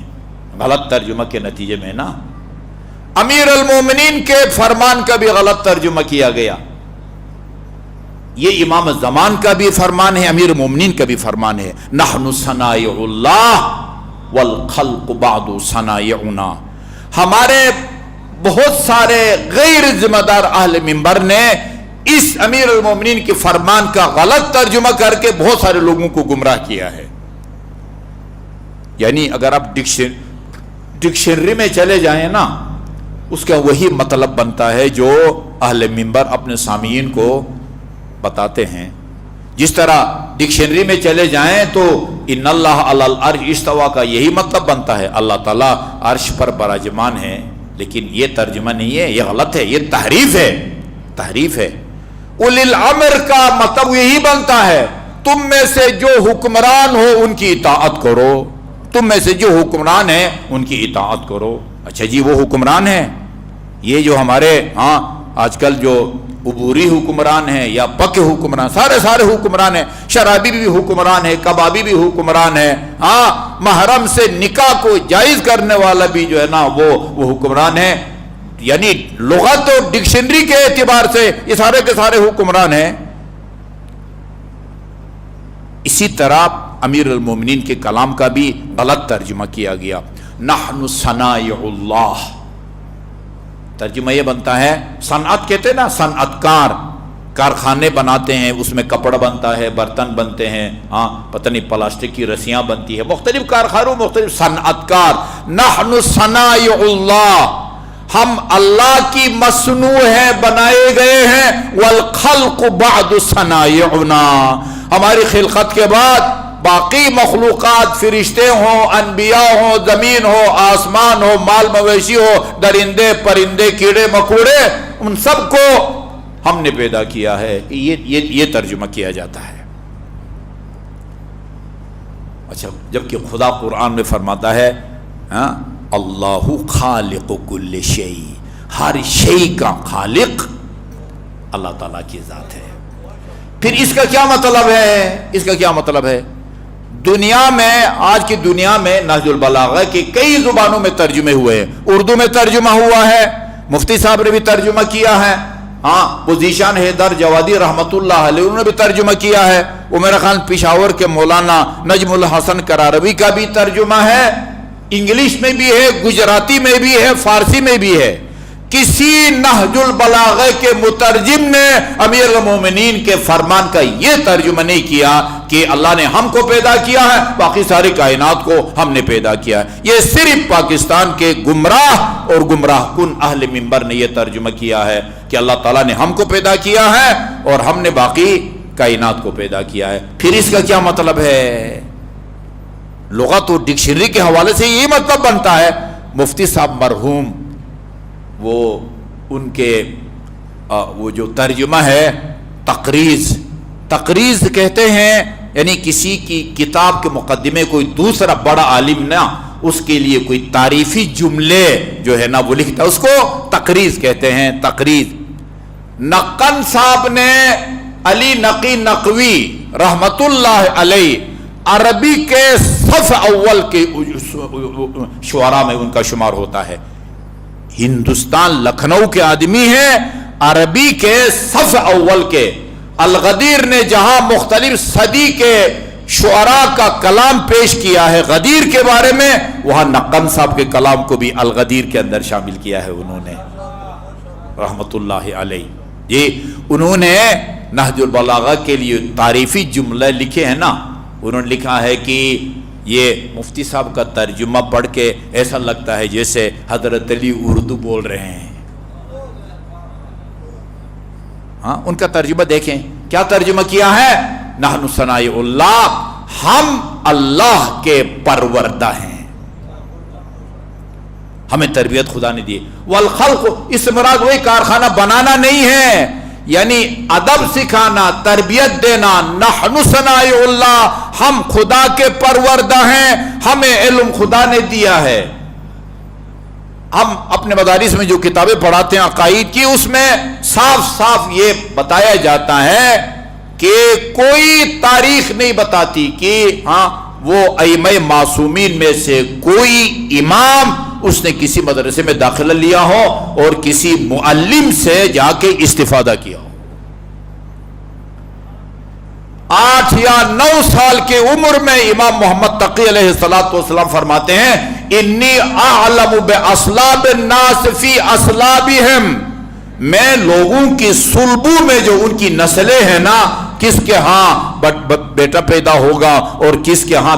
غلط ترجمہ کے نتیجے میں نا. امیر المومنین کے فرمان کا بھی غلط ترجمہ کیا گیا. یہ امام زمان کا بھی فرمان ہے، امیر المومنین کا بھی فرمان ہے. نحن صنائع اللہ والخلق بعد صنائعنا. ہمارے بہت سارے غیر ذمہ دار اہل منبر نے اس امیر المومنین کے فرمان کا غلط ترجمہ کر کے بہت سارے لوگوں کو گمراہ کیا ہے. یعنی اگر آپ ڈکشنری میں چلے جائیں نا، اس کا وہی مطلب بنتا ہے جو اہل منبر اپنے سامعین کو بتاتے ہیں. جس طرح ڈکشنری میں چلے جائیں تو ان اللہ علی العرش استویٰ کا یہی مطلب بنتا ہے، اللہ تعالیٰ عرش پر براجمان ہے. لیکن یہ ترجمہ نہیں ہے، یہ غلط ہے، یہ تحریف ہے، تحریف ہے. اولی الامر کا مطلب یہی بنتا ہے تم میں سے جو حکمران ہو ان کی اطاعت کرو، تم میں سے جو حکمران ہیں ان کی اطاعت کرو. اچھا جی، وہ حکمران ہیں یہ جو ہمارے آج کل جو عبوری حکمران ہیں یا پکے حکمران، سارے حکمران ہیں. شرابی بھی حکمران ہے، کبابی بھی حکمران ہے. محرم سے نکاح کو جائز کرنے والا بھی جو ہے نا وہ حکمران ہے. یعنی لغت اور ڈکشنری کے اعتبار سے یہ سارے کے سارے حکمران ہیں. اسی طرح امیر المومنین کے کلام کا بھی غلط ترجمہ کیا گیا. نحن صنائع اللہ، ترجمہ یہ بنتا ہے، صنعت کہتے ہیں نا، صنعت کار، کارخانے بناتے ہیں، اس میں کپڑا بنتا ہے، برتن بنتے ہیں، پتہ نہیں پلاسٹک کی رسیاں بنتی ہے، مختلف کارخانوں مختلف صنعت کار. نحن صنائع اللہ، ہم اللہ کی مصنوع ہیں، بنائے گئے ہیں. والخلق بعد صنائعنا، ہماری خلقت کے بعد باقی مخلوقات، فرشتے ہوں، انبیاء ہوں، زمین ہو، آسمان ہو، مال مویشی ہو، درندے پرندے کیڑے مکوڑے، ان سب کو ہم نے پیدا کیا ہے، یہ ترجمہ کیا جاتا ہے۔ اچھا، جبکہ خدا قرآن میں فرماتا ہے اللہ خالق کل شیء، ہر شیء کا خالق اللہ تعالیٰ کی ذات ہے۔ پھر اس کا کیا مطلب ہے؟ اس کا کیا مطلب ہے؟ دنیا میں، آج کی دنیا میں نہج البلاغہ کے کئی زبانوں میں ترجمے ہوئے ہیں۔ اردو میں ترجمہ ہوا ہے، مفتی صاحب نے بھی ترجمہ کیا ہے، وہ ذیشان حیدر جوادی رحمت اللہ علیہ انہوں نے بھی ترجمہ کیا ہے، میرا خیال پشاور کے مولانا نجم الحسن کراروی کا بھی ترجمہ ہے، انگلش میں بھی ہے، گجراتی میں بھی ہے، فارسی میں بھی ہے۔ کسی نہج البلاغہ کے مترجم نے امیر المومنین کے فرمان کا یہ ترجمہ نہیں کیا کہ اللہ نے ہم کو پیدا کیا ہے، باقی ساری کائنات کو ہم نے پیدا کیا ہے۔ یہ صرف پاکستان کے گمراہ اور گمراہ کن اہل منبر نے یہ ترجمہ کیا ہے کہ اللہ تعالیٰ نے ہم کو پیدا کیا ہے اور ہم نے باقی کائنات کو پیدا کیا ہے۔ پھر اس کا کیا مطلب ہے؟ لغت و ڈکشنری کے حوالے سے یہ مطلب بنتا ہے۔ مفتی صاحب مرحوم، وہ ان کے وہ جو ترجمہ ہے تقریض کہتے ہیں، یعنی کسی کی کتاب کے مقدمے کوئی دوسرا بڑا عالم نہ اس کے لیے کوئی تعریفی جملے جو ہے نا وہ لکھتا ہے، اس کو تقریض کہتے ہیں۔ تقریض نقن صاحب نے، علی نقی نقوی رحمت اللہ علیہ، عربی کے صف اول کے شعراء میں ان کا شمار ہوتا ہے۔ ہندوستان لکھنؤ کے آدمی ہیں، عربی کے صف اول کے۔ الغدیر نے جہاں مختلف صدی کے شعراء کا کلام پیش کیا ہے غدیر کے بارے میں، وہاں نقن صاحب کے کلام کو بھی الغدیر کے اندر شامل کیا ہے انہوں نے رحمت اللہ علیہ۔ یہ انہوں نے نہج البلاغہ کے لیے تعریفی جملے لکھے ہیں نا، انہوں نے لکھا ہے کہ یہ مفتی صاحب کا ترجمہ پڑھ کے ایسا لگتا ہے جیسے حضرت علی اردو بول رہے ہیں۔ ان کا ترجمہ دیکھیں، کیا ترجمہ کیا ہے؟ نحن ثناء اللہ، ہم اللہ کے پروردہ ہیں، ہمیں تربیت خدا نے دی۔ والخلق، اس مراد وہی کارخانہ بنانا نہیں ہے، یعنی ادب سکھانا، تربیت دینا۔ نحن ثناء اللہ، ہم خدا کے پروردہ ہیں، ہمیں علم خدا نے دیا ہے۔ ہم اپنے مدارس میں جو کتابیں پڑھاتے ہیں عقائد کی، اس میں صاف صاف یہ بتایا جاتا ہے کہ کوئی تاریخ نہیں بتاتی کہ وہ ائمہ معصومین میں سے کوئی امام اس نے کسی مدرسے میں داخلہ لیا ہو اور کسی معلم سے جا کے استفادہ کیا ہو۔ 8 یا 9 سال کے عمر میں امام محمد تقی علیہ السلام فرماتے ہیں انی اعلم باصلاب الناس فی اصلابہم، میں لوگوں کی صلبوں میں جو ان کی نسلیں ہیں نا، کس کے ہاں بیٹا پیدا ہوگا اور کس کے ہاں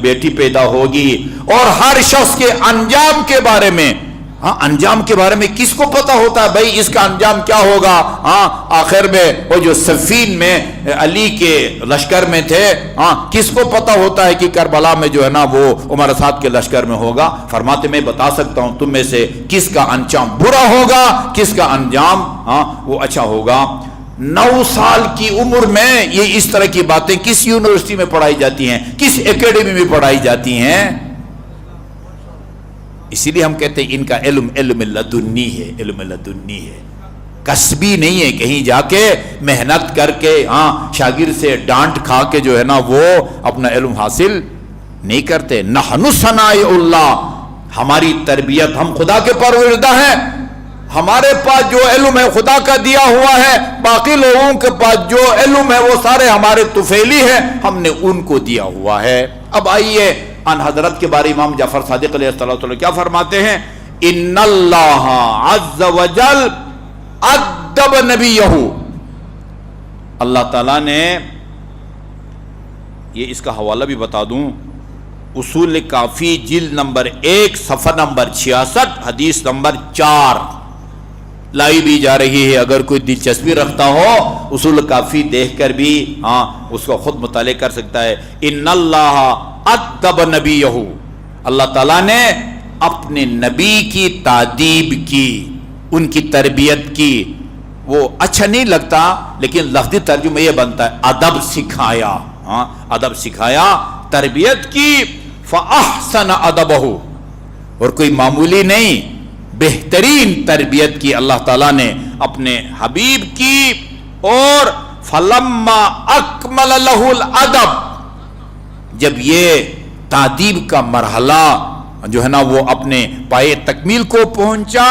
بیٹی پیدا ہوگی، اور ہر شخص کے انجام کے بارے میں، انجام کے بارے میں کس کو پتا ہوتا ہے بھائی اس کا انجام کیا ہوگا؟ آخر میں وہ جو صفین میں علی کے لشکر میں تھے، کس کو پتا ہوتا ہے کہ کربلا میں جو ہے نا وہ عمر سعد کے لشکر میں ہوگا؟ فرماتے میں بتا سکتا ہوں تم میں سے کس کا انجام برا ہوگا، کس کا انجام وہ اچھا ہوگا۔ 9 سال کی عمر میں یہ اس طرح کی باتیں کس یونیورسٹی میں پڑھائی جاتی ہیں، کس اکیڈمی میں پڑھائی جاتی ہیں؟ اسی لیے ہم کہتے ہیں ان کا علم لدنی ہے، علم لدنی ہے، کسبی نہیں ہے، کہیں جا کے محنت کر کے شاگرد سے ڈانٹ کھا کے جو ہے نا وہ اپنا علم حاصل نہیں کرتے۔ نحن ثناء اللہ، ہماری تربیت، ہم خدا کے پروردہ ہیں، ہمارے پاس جو علم ہے خدا کا دیا ہوا ہے، باقی لوگوں کے پاس جو علم ہے وہ سارے ہمارے طفیلی ہیں، ہم نے ان کو دیا ہوا ہے۔ اب آئیے ان حضرت کے بارے امام جعفر صادق علیہ السلام کیا فرماتے ہیں؟ ان اللہ عز وجل ادب نبیہ، اللہ تعالیٰ نے، یہ اس کا حوالہ بھی بتا دوں، اصول کافی جلد نمبر 1 صفحہ نمبر 66 حدیث نمبر 4 لائی بھی جا رہی ہے، اگر کوئی دلچسپی رکھتا ہو اصول کافی دیکھ کر بھی اس کو خود مطالعہ کر سکتا ہے۔ ان اللہ ادب نبیہ، اللہ تعالیٰ نے اپنے نبی کی تادیب کی، ان کی تربیت کی۔ وہ اچھا نہیں لگتا، لیکن لفظی ترجمہ یہ بنتا ہے ادب سکھایا. ہاں ادب سکھایا، تربیت کی. فاحسن ادبہ، اور کوئی معمولی نہیں، بہترین تربیت کی اللہ تعالیٰ نے اپنے حبیب کی. اور فلما اکمل لہ الادب، جب یہ تعدیب کا مرحلہ جو ہے نا وہ اپنے پائے تکمیل کو پہنچا،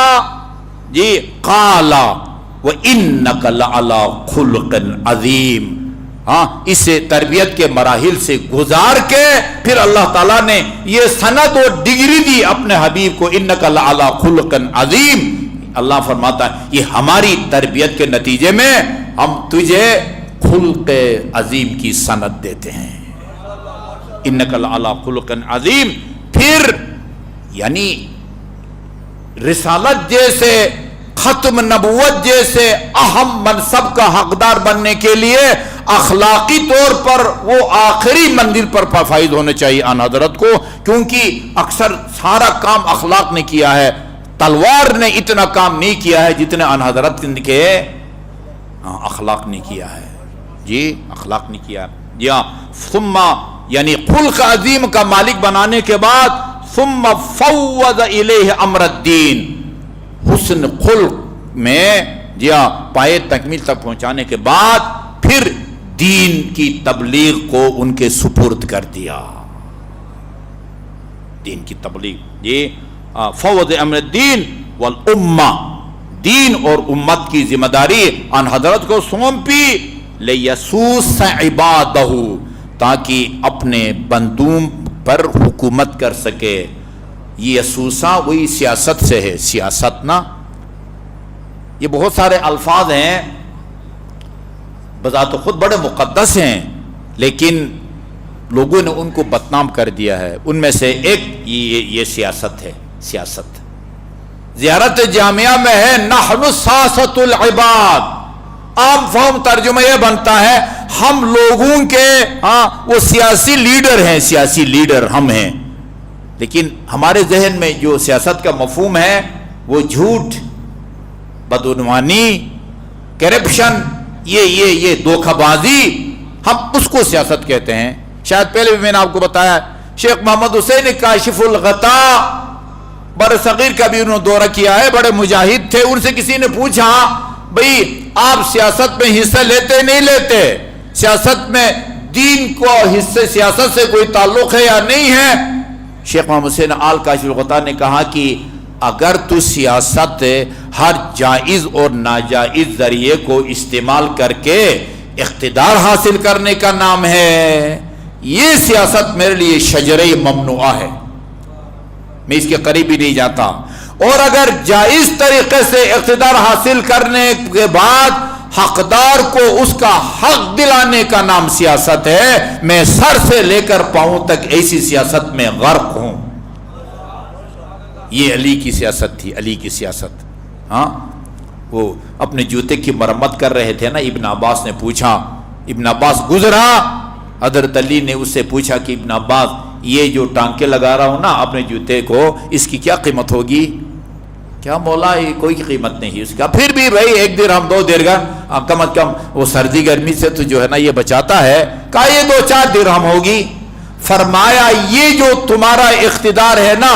جی قال وانک لعلی خلق عظیم. ہاں اس تربیت کے مراحل سے گزار کے پھر اللہ تعالیٰ نے یہ سند اور ڈگری دی اپنے حبیب کو، انک لعلی خلق عظیم. اللہ فرماتا ہے یہ ہماری تربیت کے نتیجے میں ہم تجھے خلق عظیم کی سند دیتے ہیں. انک لعلی خلق عظیم. پھر یعنی رسالت جیسے، ختم نبوت جیسے اہم منصب کا حقدار بننے کے لیے اخلاقی طور پر وہ آخری منزل پر فائز ہونے چاہیے آن حضرت کو، کیونکہ اکثر سارا کام اخلاق نے کیا ہے، تلوار نے اتنا کام نہیں کیا ہے جتنے آن حضرت کے اخلاق نے کیا ہے. جی اخلاق نے کیا. جی ہاں. ثم یعنی خلق عظیم کا مالک بنانے کے بعد ثم فوض الیہ امر الدین، حسن خلق میں جی ہاں پائے تکمیل تک پہنچانے کے بعد پھر دین کی تبلیغ کو ان کے سپرد کر دیا. دین کی تبلیغ، یہ فوض امر الدین والامہ، دین اور امت کی ذمہ داری ان حضرت کو سونپی. لیسوس عبادہ، تاکہ اپنے بندوں پر حکومت کر سکے. یہ یسوسا وہی سیاست سے ہے، سیاست نا یہ بہت سارے الفاظ ہیں بذات خود بڑے مقدس ہیں، لیکن لوگوں نے ان کو بدنام کر دیا ہے. ان میں سے ایک یہ سیاست ہے. سیاست زیارت جامعہ میں ہے نحن ساسۃ العباد. عام فہم ترجمہ یہ بنتا ہے ہم لوگوں کے وہ سیاسی لیڈر ہیں، سیاسی لیڈر ہم ہیں. لیکن ہمارے ذہن میں جو سیاست کا مفہوم ہے وہ جھوٹ، بدعنوانی، کرپشن، یہ دھوکہ بازی، ہم اس کو سیاست کہتے ہیں. شاید پہلے بھی میں نے آپ کو بتایا شیخ محمد حسین کاشف الغطاء بر صغیر کا بھی انہوں نے دورہ کیا ہے، بڑے مجاہد تھے. ان سے کسی نے پوچھا بھئی آپ سیاست میں حصہ لیتے نہیں لیتے، سیاست میں دین کو حصے سیاست سے کوئی تعلق ہے یا نہیں ہے؟ شیخ محمد حسین آل کاشف الغطاء نے کہا کہ اگر تو سیاست ہر جائز اور ناجائز ذریعے کو استعمال کر کے اقتدار حاصل کرنے کا نام ہے، یہ سیاست میرے لیے شجرہ ممنوعہ ہے، میں اس کے قریب ہی نہیں جاتا. اور اگر جائز طریقے سے اقتدار حاصل کرنے کے بعد حقدار کو اس کا حق دلانے کا نام سیاست ہے، میں سر سے لے کر پاؤں تک ایسی سیاست میں غرق ہوں. یہ علی کی سیاست تھی، علی کی سیاست. ہاں وہ اپنے جوتے کی مرمت کر رہے تھے نا، ابن عباس نے پوچھا، ابن عباس گزرا، حضرت علی نے اس سے پوچھا کہ ابن عباس یہ جو ٹانکے لگا رہا ہوں نا اپنے جوتے کو، اس کی کیا قیمت ہوگی؟ کیا مولا کوئی قیمت نہیں اس کا. پھر بھی بھائی 1 درہم 2 درہم کم از کم وہ سردی گرمی سے تو جو ہے نا یہ بچاتا ہے. کہا یہ 2-4 درہم ہوگی. فرمایا یہ جو تمہارا اقتدار ہے نا،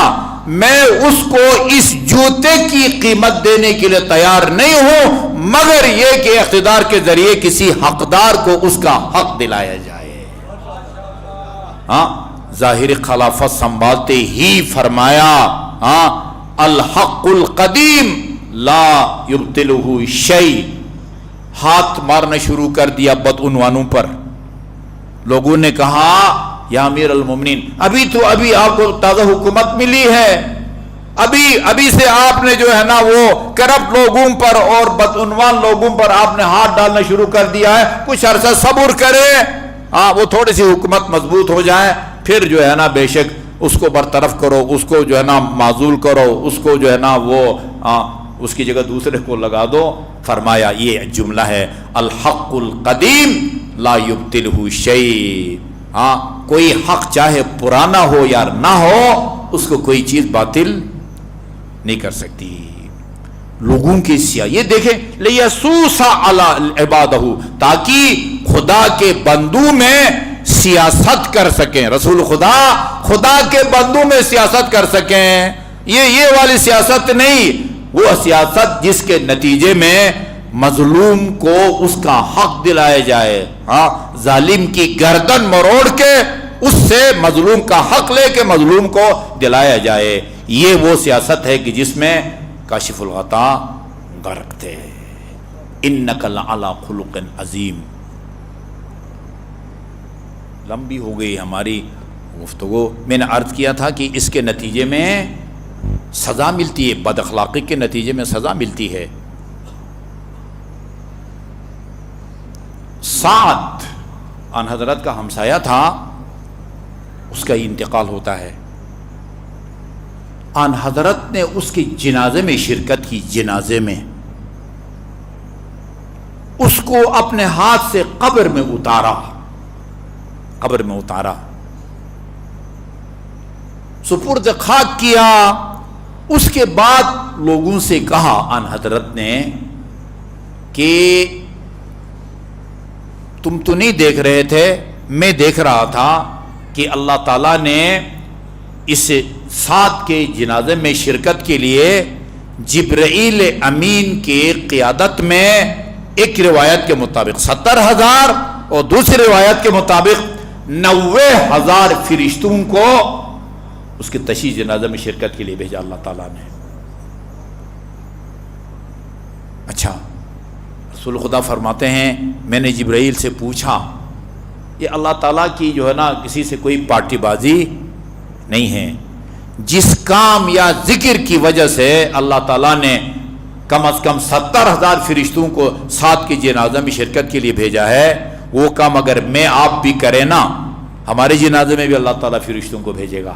میں اس کو اس جوتے کی قیمت دینے کے لیے تیار نہیں ہوں، مگر یہ کہ اقتدار کے ذریعے کسی حقدار کو اس کا حق دلایا جائے. ہاں ظاہر خلافت سنبھالتے ہی فرمایا ہاں الحق القدیم لا یبطلہ شیء. ہاتھ مارنا شروع کر دیا بدعنوانوں پر. لوگوں نے کہا یا امیر المومنین ابھی آپ کو تازہ حکومت ملی ہے، ابھی سے آپ نے جو ہے نا وہ کرپٹ لوگوں پر اور بدعنوان لوگوں پر آپ نے ہاتھ ڈالنا شروع کر دیا ہے. کچھ عرصہ صبر کرے، وہ تھوڑی سی حکومت مضبوط ہو جائے، پھر جو ہے نا بے شک اس کو برطرف کرو، اس کو جو ہے نا معزول کرو، اس کو جو ہے نا وہ اس کی جگہ دوسرے کو لگا دو. فرمایا یہ جملہ ہے الحق القدیم لا یبطلہ شیء. کوئی حق چاہے پرانا ہو یا نہ ہو، اس کو کوئی چیز باطل نہیں کر سکتی. لوگوں کی سیاست، یہ دیکھیں لیسوس علی عبادہ، تاکہ خدا کے بندوں میں سیاست کر سکیں، رسول خدا کے بندوں میں سیاست کر سکیں، یہ والی سیاست نہیں، وہ سیاست جس کے نتیجے میں مظلوم کو اس کا حق دلایا جائے، ہاں ظالم کی گردن مروڑ کے اس سے مظلوم کا حق لے کے مظلوم کو دلایا جائے، یہ وہ سیاست ہے کہ جس میں کاشف الغطا غرق تھے۔ انک لعلی خلق عظیم۔ لمبی ہو گئی ہماری گفتگو، میں نے عرض کیا تھا کہ اس کے نتیجے میں سزا ملتی ہے، بد اخلاقی کے نتیجے میں سزا ملتی ہے۔ سعد آن حضرت کا ہمسایہ تھا، اس کا انتقال ہوتا ہے، آن حضرت نے اس کے جنازے میں شرکت کی، جنازے میں اس کو اپنے ہاتھ سے قبر میں اتارا، سپرد خاک کیا۔ اس کے بعد لوگوں سے کہا آن حضرت نے کہ تم تو نہیں دیکھ رہے تھے، میں دیکھ رہا تھا کہ اللہ تعالیٰ نے اس سعد کے جنازے میں شرکت کے لیے جبرائیل امین کی قیادت میں ایک روایت کے مطابق 70,000 اور دوسری روایت کے مطابق 90,000 فرشتوں کو اس کے تشییع جنازہ میں شرکت کے لیے بھیجا اللہ تعالیٰ نے۔ اچھا، رسول خدا فرماتے ہیں میں نے جبرائیل سے پوچھا، یہ اللہ تعالیٰ کی جو ہے نا کسی سے کوئی پارٹی بازی نہیں ہے، جس کام یا ذکر کی وجہ سے اللہ تعالیٰ نے کم از کم 70,000 فرشتوں کو سعد کے جنازہ میں شرکت کے لیے بھیجا ہے، وہ کام اگر میں آپ بھی کریں نا، ہمارے جنازے میں بھی اللہ تعالیٰ فرشتوں کو بھیجے گا،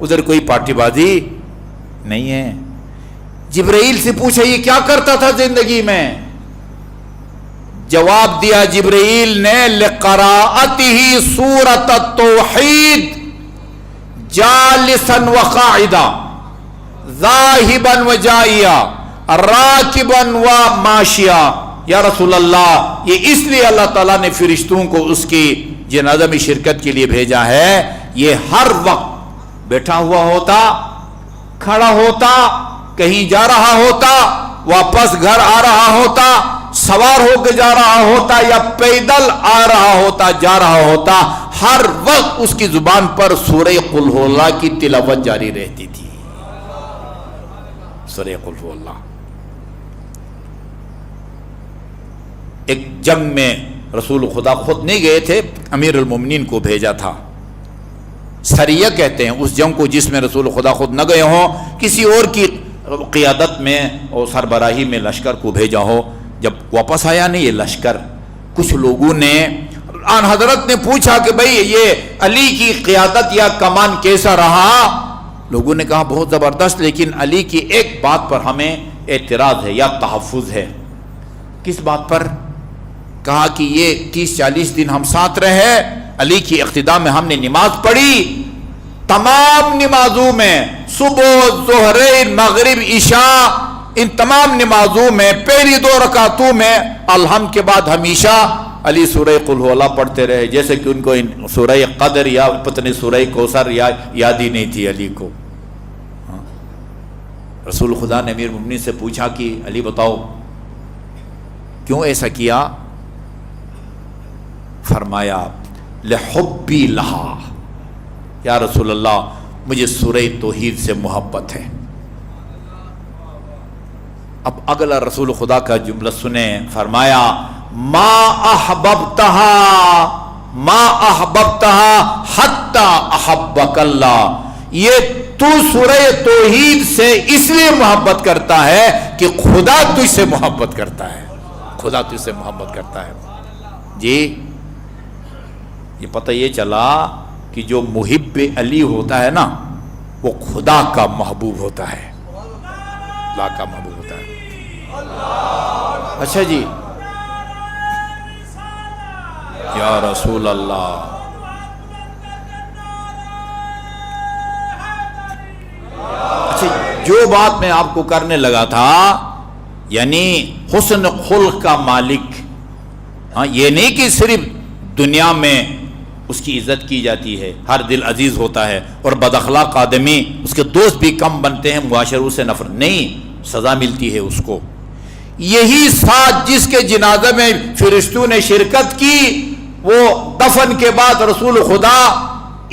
ادھر کوئی پارٹی بازی نہیں ہے۔ جبرائیل سے پوچھا یہ کیا کرتا تھا زندگی میں؟ جواب دیا جبرائیل نے لقراءتہ سورۃ التوحید جالسا وقاعدا ذاہبا وجائیا راکبا وماشیا۔ یا رسول اللہ، یہ اس لیے اللہ تعالیٰ نے فرشتوں کو اس کی جنازہ میں شرکت کے لیے بھیجا ہے، یہ ہر وقت بیٹھا ہوا ہوتا، کھڑا ہوتا، کہیں جا رہا ہوتا، واپس گھر آ رہا ہوتا، سوار ہو کے جا رہا ہوتا یا پیدل آ رہا ہوتا، جا رہا ہوتا، ہر وقت اس کی زبان پر سورہ قل ہو اللہ کی تلاوت جاری رہتی تھی، سورہ قل ہو اللہ۔ ایک جنگ میں رسول خدا خود نہیں گئے تھے، امیر المومنین کو بھیجا تھا، سریہ کہتے ہیں اس جنگ کو جس میں رسول خدا خود نہ گئے ہوں، کسی اور کی قیادت میں اور سربراہی میں لشکر کو بھیجا ہو۔ جب واپس آیا نہیں یہ لشکر، کچھ لوگوں نے آن حضرت نے پوچھا کہ بھئی یہ علی کی قیادت یا کمان کیسا رہا؟ لوگوں نے کہا بہت زبردست، لیکن علی کی ایک بات پر ہمیں اعتراض ہے یا تحفظ ہے۔ کس بات پر؟ کہا کہ یہ 30-40 دن ہم ساتھ رہے، علی کی اقتداء میں ہم نے نماز پڑھی، تمام نمازوں میں صبح، ظہرین، مغرب، عشاء، ان تمام نمازوں میں پہلی 2 رکعتوں میں الحمد کے بعد ہمیشہ علی سورہ قل ہو اللہ پڑھتے رہے، جیسے کہ ان کو سورہ قدر یا پتہ نہیں سورہ کوثر یاد ہی نہیں تھی علی کو۔ رسول خدا نے امیر المومنین سے پوچھا کہ علی بتاؤ کیوں ایسا کیا؟ فرمایا لحبی لہا، یا رسول اللہ مجھے سورہ توحید سے محبت ہے۔ اب اگلا رسول خدا کا جملہ سنیں، فرمایا ما احببتہا حتی احبک اللہ، یہ تو سورہ توحید سے اس لیے محبت کرتا ہے کہ خدا تجھ سے محبت کرتا ہے، خدا تجھ سے محبت کرتا ہے۔ جی یہ پتہ یہ چلا کہ جو محب علی ہوتا ہے نا وہ خدا کا محبوب ہوتا ہے، اللہ کا محبوب ہوتا ہے۔ اچھا جی، یا رسول اللہ، اچھا جو بات میں آپ کو کرنے لگا تھا، یعنی حسن خلق کا مالک، ہاں یہ نہیں کہ صرف دنیا میں اس کی عزت کی جاتی ہے، ہر دل عزیز ہوتا ہے، اور بد اخلاق آدمی اس کے دوست بھی کم بنتے ہیں، معاشروں سے نفرت، نہیں، سزا ملتی ہے اس کو۔ یہی ساتھ جس کے جنازے میں فرشتوں نے شرکت کی، وہ دفن کے بعد رسول خدا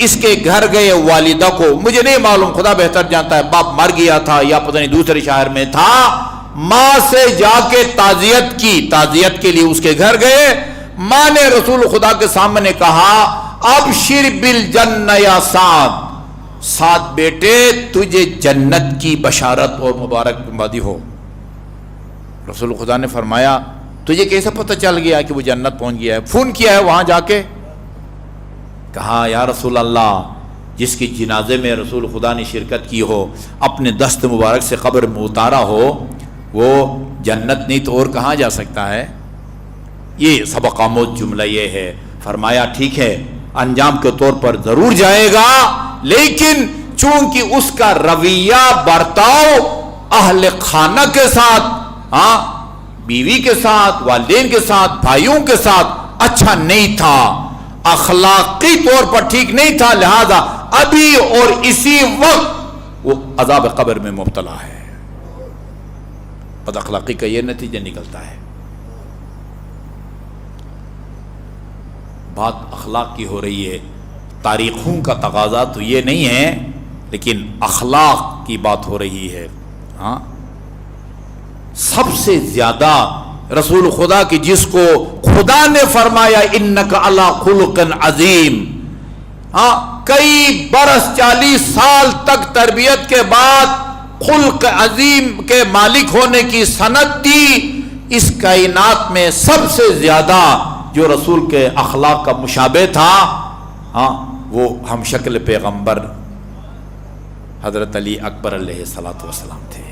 اس کے گھر گئے، والدہ کو، مجھے نہیں معلوم، خدا بہتر جانتا ہے، باپ مر گیا تھا یا پتہ نہیں دوسرے شہر میں تھا، ماں سے جا کے تعزیت کی، تعزیت کے لیے اس کے گھر گئے، ماں نے رسول خدا کے سامنے کہا ابشر بالجنہ یا سعد، سعد بیٹے تجھے جنت کی بشارت اور مبارکبادی ہو۔ رسول خدا نے فرمایا تجھے کیسے پتہ چل گیا کہ وہ جنت پہنچ گیا ہے؟ فون کیا ہے وہاں جا کے؟ کہا یا رسول اللہ، جس کی جنازے میں رسول خدا نے شرکت کی ہو، اپنے دست مبارک سے قبر میں اتارا ہو، وہ جنت نہیں تو اور کہاں جا سکتا ہے؟ یہ سبق آموز جملہ یہ ہے۔ فرمایا ٹھیک ہے، انجام کے طور پر ضرور جائے گا، لیکن چونکہ اس کا رویہ برتاؤ اہل خانہ کے ساتھ، بیوی کے ساتھ، والدین کے ساتھ، بھائیوں کے ساتھ اچھا نہیں تھا، اخلاقی طور پر ٹھیک نہیں تھا، لہذا ابھی اور اسی وقت وہ عذاب قبر میں مبتلا ہے۔ بد اخلاقی کا یہ نتیجہ نکلتا ہے۔ بات اخلاق کی ہو رہی ہے، تاریخوں کا تقاضا تو یہ نہیں ہے، لیکن اخلاق کی بات ہو رہی ہے۔ ہاں، سب سے زیادہ رسول خدا کی جس کو خدا نے فرمایا انک علی خلق عظیم، کئی برس 40 سال تک تربیت کے بعد خلق عظیم کے مالک ہونے کی سند دی، اس کائنات میں سب سے زیادہ جو رسول کے اخلاق کا مشابہ تھا، وہ ہم شکل پیغمبر حضرت علی اکبر علیہ السلام تھے۔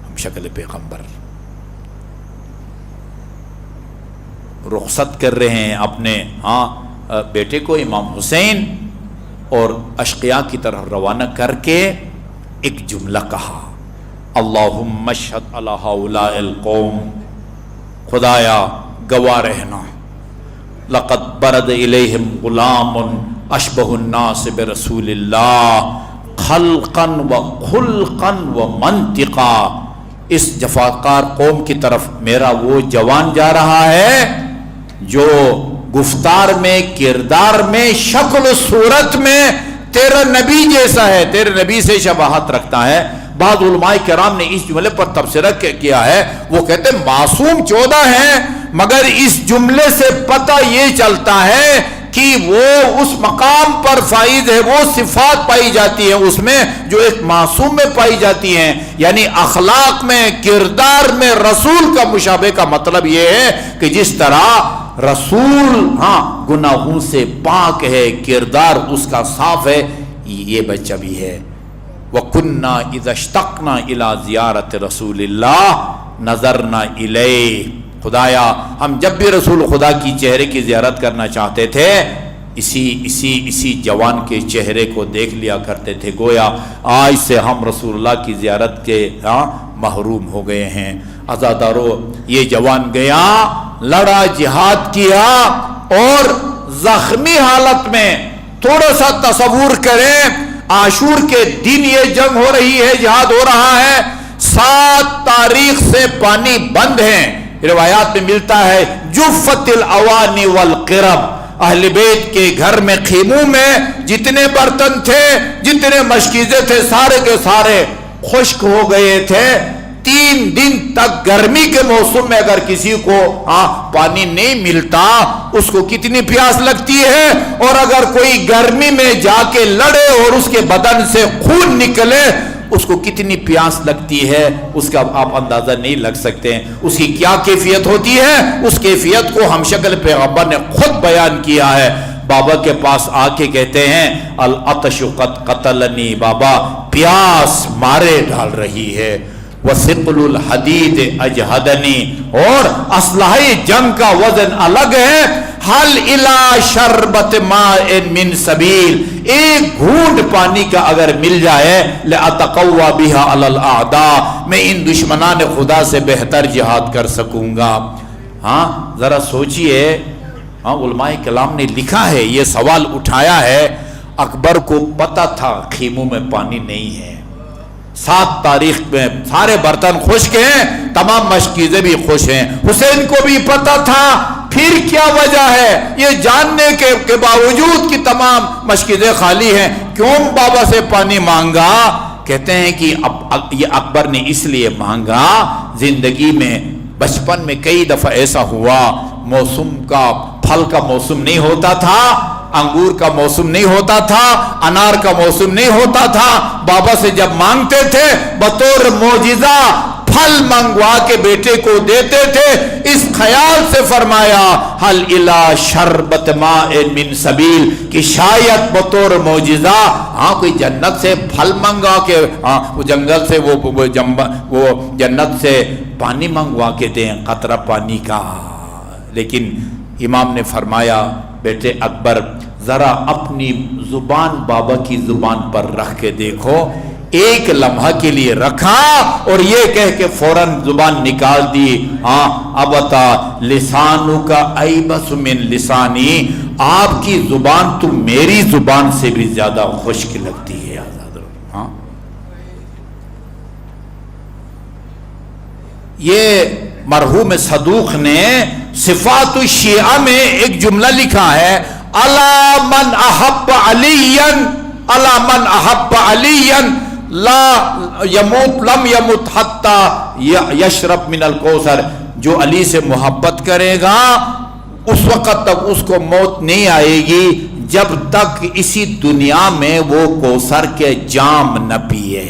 ہم شکل پیغمبر رخصت کر رہے ہیں اپنے بیٹے کو امام حسین، اور اشقیاء کی طرف روانہ کر کے ایک جملہ کہا، اللہم اشہد علی ہؤلاء القوم، خدایا گواہ رہنا، لقد برد الیہم غلام اشبہ الناس برسول اللہ خلقا و خلقا و منطقا، اس جفاکار قوم کی طرف میرا وہ جوان جا رہا ہے جو گفتار میں، کردار میں، شکل و صورت میں تیرا نبی جیسا ہے، تیرے نبی سے شباہت رکھتا ہے۔ بعض علماء کرام نے اس جملے پر تبصرہ کیا ہے، وہ کہتے ہیں معصوم 14 ہیں، مگر اس جملے سے پتہ یہ چلتا ہے کہ وہ اس مقام پر فائز ہے، وہ صفات پائی جاتی ہیں اس میں جو ایک معصوم میں پائی جاتی ہیں، یعنی اخلاق میں، کردار میں رسول کا مشابہ کا مطلب یہ ہے کہ جس طرح رسول گناہوں سے پاک ہے، کردار اس کا صاف ہے، یہ بچہ بھی ہے۔ وَكُنَّا إِذَا اشْتَقْنَا إِلَى زِيَارَةِ رَسُولِ اللَّهِ نَظَرْنَا إِلَيْهِ، خدایا ہم جب بھی رسول خدا کی چہرے کی زیارت کرنا چاہتے تھے، اسی جوان کے چہرے کو دیکھ لیا کرتے تھے، گویا آج سے ہم رسول اللہ کی زیارت کے محروم ہو گئے ہیں۔ عزادارو، یہ جوان گیا، لڑا، جہاد کیا، اور زخمی حالت میں، تھوڑا سا تصور کریں، عاشور کے دن یہ جنگ ہو رہی ہے، جہاد ہو رہا ہے، 7 تاریخ سے پانی بند ہیں، روایات میں ملتا ہے جفت الاوانی والقرب، اہل بیت کے گھر میں، خیموں میں جتنے برتن تھے، جتنے مشکیزیں تھے، سارے کے سارے خشک ہو گئے تھے۔ 3 دن تک گرمی کے موسم میں اگر کسی کو پانی نہیں ملتا، اس کو کتنی پیاس لگتی ہے، اور اگر کوئی گرمی میں جا کے لڑے اور اس کے بدن سے خون نکلے، اس کو کتنی پیاس لگتی ہے، اس کا آپ اندازہ نہیں لگ سکتے ہیں۔ اس کی کیا کیفیت ہوتی ہے، اس کیفیت کو ہم شکل پیغمبر نے خود بیان کیا ہے۔ بابا کے پاس آ کے کہتے ہیں العطش قد قتلنی، بابا پیاس مارے ڈال رہی ہے، وثقل الحدید اجہدنی، اور اسلحہ جنگ کا وزن الگ ہے، حل الی شربت ماء من سبیل، ایک گھونٹ پانی کا اگر مل جائے لاتقوی بہا علی الاعداء، میں ان دشمنان خدا سے بہتر جہاد کر سکوں گا۔ ہاں ذرا سوچئے، ہاں علماء کلام نے لکھا ہے، یہ سوال اٹھایا ہے، اکبر کو پتہ تھا خیموں میں پانی نہیں ہے، 7 تاریخ میں سارے برتن خشک ہیں، تمام مشکیزیں بھی خوش ہیں، حسین کو بھی پتہ تھا، پھر کیا وجہ ہے یہ جاننے کے باوجود کہ تمام مشکیزیں خالی ہیں، کیوں بابا سے پانی مانگا؟ کہتے ہیں کہ یہ اکبر نے اس لیے مانگا، زندگی میں بچپن میں کئی دفعہ ایسا ہوا، موسم کا پھل کا موسم نہیں ہوتا تھا، انگور کا موسم نہیں ہوتا تھا، انار کا موسم نہیں ہوتا تھا، بابا سے جب مانگتے تھے بطور معجزہ پھل منگوا کے بیٹے کو دیتے تھے، اس خیال سے فرمایا حل الی شربت ماء من سبیل، کہ شاید بطور معجزہ ہاں کوئی جنت سے پھل منگوا کے، ہاں وہ جنگل سے وہ جنت سے پانی منگوا کے دیں، قطرہ پانی کا۔ لیکن امام نے فرمایا بیٹے اکبر ذرا اپنی زبان بابا کی زبان پر رکھ کے دیکھو، ایک لمحہ کے لیے رکھا اور یہ کہہ کے فوراً زبان نکال دی، ہاں ابتا لسانو کا ایبس من لسانی، آپ کی زبان تو میری زبان سے بھی زیادہ خشک لگتی ہے آزاد۔ ہاں یہ مرحوم صدوق نے صفات الشیعہ میں ایک جملہ لکھا ہے، الا من احب علیا، الا من احب علیا لا يموت لم يمت حتى يشرب من الكوثر، جو علی سے محبت کرے گا اس وقت تک اس کو موت نہیں آئے گی جب تک اسی دنیا میں وہ کوثر کے جام نہ پیے۔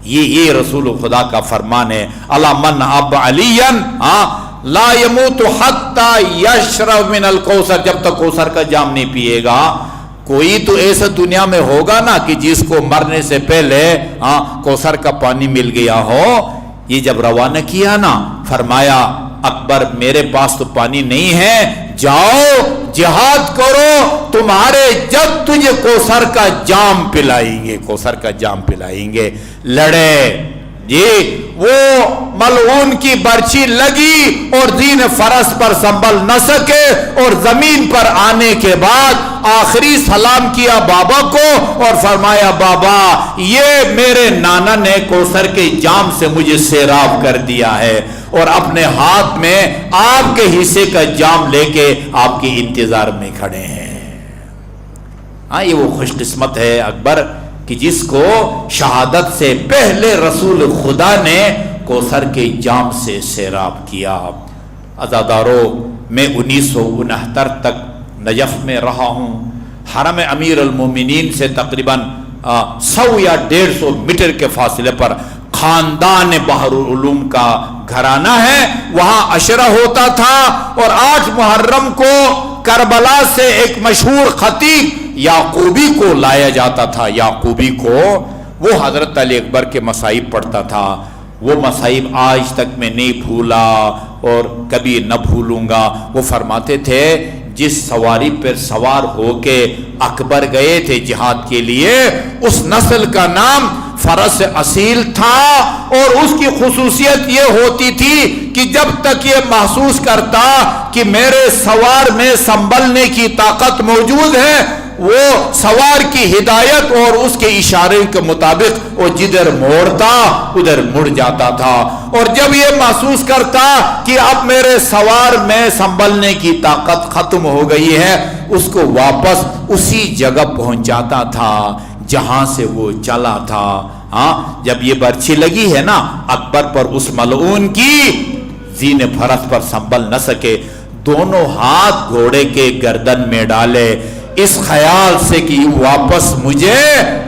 یہ رسول خدا کا فرمان ہے، الا من احب علیا لا يموت حتى يشرب من الكوثر، جب تک کوثر کا جام نہیں پیے گا۔ کوئی تو ایسا دنیا میں ہوگا نا کہ جس کو مرنے سے پہلے کوثر کا پانی مل گیا ہو۔ یہ جب روانہ کیا نا فرمایا اکبر میرے پاس تو پانی نہیں ہے، جاؤ جہاد کرو، تمہارے جب تجھے کوثر کا جام پلائیں گے، کوثر کا جام پلائیں گے۔ لڑے جی، وہ ملعون کی برچی لگی اور دین فرس پر سنبھل نہ سکے، اور زمین پر آنے کے بعد آخری سلام کیا بابا کو اور فرمایا بابا یہ میرے نانا نے کوثر کے جام سے مجھے سیراب کر دیا ہے، اور اپنے ہاتھ میں آپ کے حصے کا جام لے کے آپ کی انتظار میں کھڑے ہیں۔ ہاں یہ وہ خوش قسمت ہے اکبر کہ جس کو شہادت سے پہلے رسول خدا نے کوثر کے جام سے سیراب کیا۔ عزادارو میں 1969 تک نجف میں رہا ہوں، حرم امیر المومنین سے تقریباً 100 یا 150 میٹر کے فاصلے پر خاندان بحر العلوم کا گھرانہ ہے، وہاں عشرہ ہوتا تھا، اور 8 محرم کو کربلا سے ایک مشہور خطیب یعقوبی کو لایا جاتا تھا۔ یعقوبی کو وہ حضرت علی اکبر کے مصائب پڑھتا تھا، وہ مصائب آج تک میں نہیں بھولا اور کبھی نہ بھولوں گا۔ وہ فرماتے تھے جس سواری پر سوار ہو کے اکبر گئے تھے جہاد کے لیے، اس نسل کا نام فرس اصیل تھا، اور اس کی خصوصیت یہ ہوتی تھی کہ جب تک یہ محسوس کرتا کہ میرے سوار میں سنبھلنے کی طاقت موجود ہے، وہ سوار کی ہدایت اور اس کے اشارے کے مطابق وہ جدھر موڑتا ادھر مڑ جاتا تھا، اور جب یہ محسوس کرتا کہ اب میرے سوار میں سنبھلنے کی طاقت ختم ہو گئی ہے، اس کو واپس اسی جگہ پہنچاتا تھا جہاں سے وہ چلا تھا۔ ہاں جب یہ برچھی لگی ہے نا اکبر پر اس ملعون کی، زین فرس پر سنبھل نہ سکے، دونوں ہاتھ گھوڑے کے گردن میں ڈالے اس خیال سے کہ واپس مجھے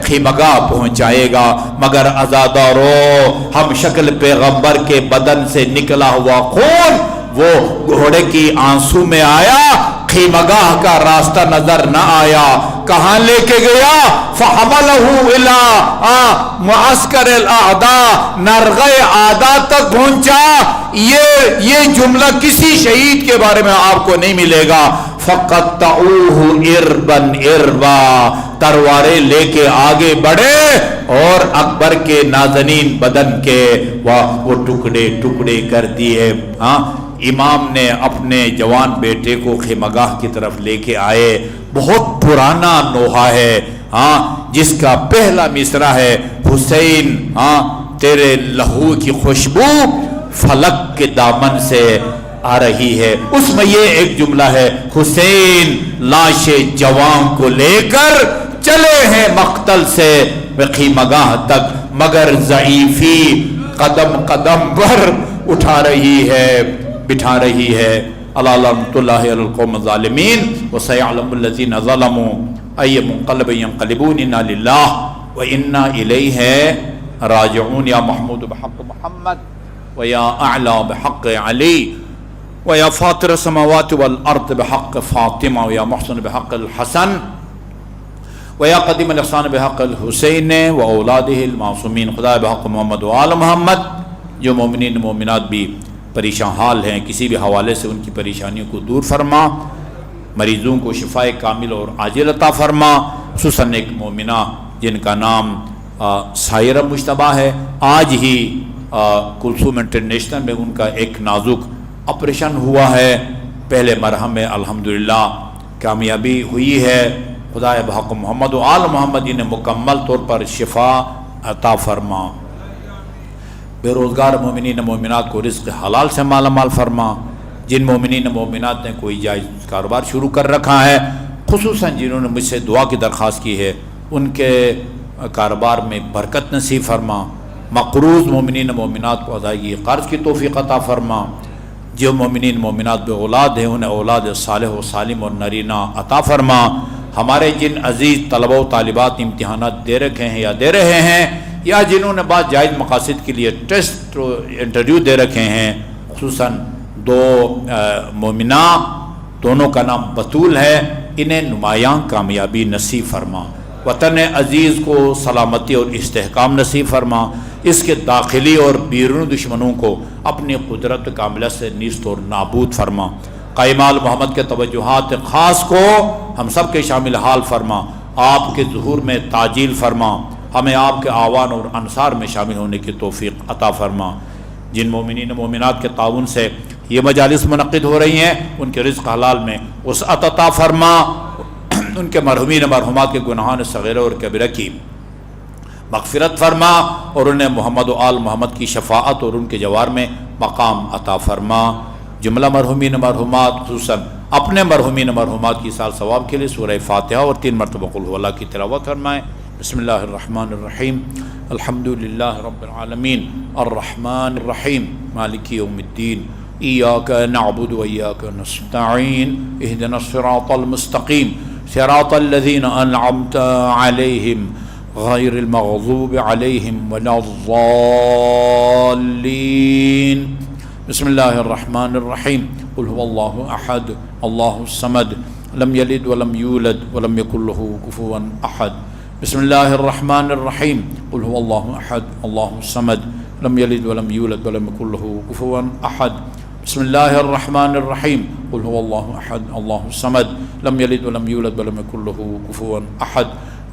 خیمگاہ پہنچائے گا، مگر عزادارو ہم شکل پیغمبر کے بدن سے نکلا ہوا خون وہ گھوڑے کی آنسو میں آیا، خیمگاہ کا راستہ نظر نہ آیا، کہاں لے کے گیا؟ فحملہ الی معسکر الاعداء، نرغے اعداء تک پہنچا۔ یہ جملہ کسی شہید کے بارے میں آپ کو نہیں ملے گا۔ فقطعوہ اربا اربا، تلواریں لے کے آگے بڑھے اور اکبر کے نازنین بدن کے وہ ٹکڑے ٹکڑے کر دیے۔ امام نے اپنے جوان بیٹے کو خیمگاہ کی طرف لے کے آئے، بہت پرانا نوحہ ہے جس کا پہلا مصرع ہے حسین تیرے لہو کی خوشبو فلک کے دامن سے آ رہی ہے۔ اس میں یہ ایک جملہ ہے، حسین لاش جوان کو لے کر چلے ہیں مقتل سے خیمگاہ تک، مگر ضعیفی قدم قدم پر اٹھا رہی ہے، بٹھا رہی ہے۔ اللہ لعنۃ اللہ علی القوم الظالمین وسيعلم الذين ظلموا أي منقلب ينقلبون إنا لله وإنا إليه راجعون۔ یا محمود بحق محمد ویا اعلی بحق علی ویا فاطر السماوات والارض بحق فاطمہ ویا محسن بحق الحسن ویا قدیم الاحسان بحق الحسین و اولادہ المعصومین۔ خدا بحق محمد و آل محمد۔ جو مومنین مومنات بھی پریشان حال ہیں، کسی بھی حوالے سے ان کی پریشانیوں کو دور فرما، مریضوں کو شفاء کامل اور عاجل عطا فرما، خصوصاً ایک مومنہ جن کا نام سائرہ مشتبہ ہے۔ آج ہی کلثوم انٹرنیشنل میں ان کا ایک نازک آپریشن ہوا ہے، پہلے مرحلے میں الحمدللہ کامیابی ہوئی ہے۔ خدا بحق محمد و آل محمد انہیں مکمل طور پر شفا عطا فرما، بے روزگار مومنین مومنات کو رزق حلال سے مالا مال فرما، جن مومنین مومنات نے کوئی جائز کاروبار شروع کر رکھا ہے، خصوصاً جنہوں نے مجھ سے دعا کی درخواست کی ہے، ان کے کاروبار میں برکت نصیب فرما، مقروض مومنین مومنات کو ادائیگی قرض کی توفیق عطا فرما، جو مومنین مومنات بے اولاد ہیں انہیں اولاد صالح و سالم اور نرینہ عطا فرما۔ ہمارے جن عزیز طلبہ و طالبات امتحانات دے رکھے ہیں یا دے رہے ہیں، یا جنہوں نے بعض جائز مقاصد کے لیے ٹیسٹ انٹرویو دے رکھے ہیں، خصوصاً دو مومنہ، دونوں کا نام بطول ہے، انہیں نمایاں کامیابی نصیب فرما، وطن عزیز کو سلامتی اور استحکام نصیب فرما، اس کے داخلی اور بیرون دشمنوں کو اپنی قدرت کاملہ سے نیست اور نابود فرما۔ قائم آل محمد کے توجہات خاص کو ہم سب کے شامل حال فرما، آپ کے ظہور میں تعجیل فرما، ہمیں آپ کے آوان اور انصار میں شامل ہونے کی توفیق عطا فرما۔ جن مومنین مومنات کے تعاون سے یہ مجالس منعقد ہو رہی ہیں، ان کے رزق حلال میں وسعت عطا فرما، ان کے مرحومین مرحومات کے گناہان صغیرہ اور کبیرہ کی مغفرت فرما، اور انہیں محمد و آل محمد کی شفاعت اور ان کے جوار میں مقام عطا فرما۔ جملہ مرحومین مرحومات، خصوصاً اپنے مرحومین مرحومات کی سال ثواب کے لیے سورہ فاتحہ اور 3 مرتبہ قل هو اللہ کی تلاوت فرمائیں۔ بسم اللہ الرحمن الرحیم، الحمد للہ رب العالمین، الرحمن الرحیم، مالک یوم الدین، ایاک نعبد و ایاک نستعین، اہدنا الصراط المستقیم، صراط الذین انعمت علیہم غیر المغضوب علیہم ولا الضالین۔ بسم اللہ الرحمن الرحیم، قل هو اللہ احد اللہ الصمد لم یلد ولم یولد ولم یکن له کفوا احد۔ بسم اللہ الرحمن الرحیم، قل هو اللہ احد اللہ الصمد لم یلد ولم یولد ولم یکن له کفوا احد۔ بسم اللہ الرحمن الرحیم، قل هو اللہ احد اللہ الصمد لم یلد ولم یولد ولم یکن له کفوا احد۔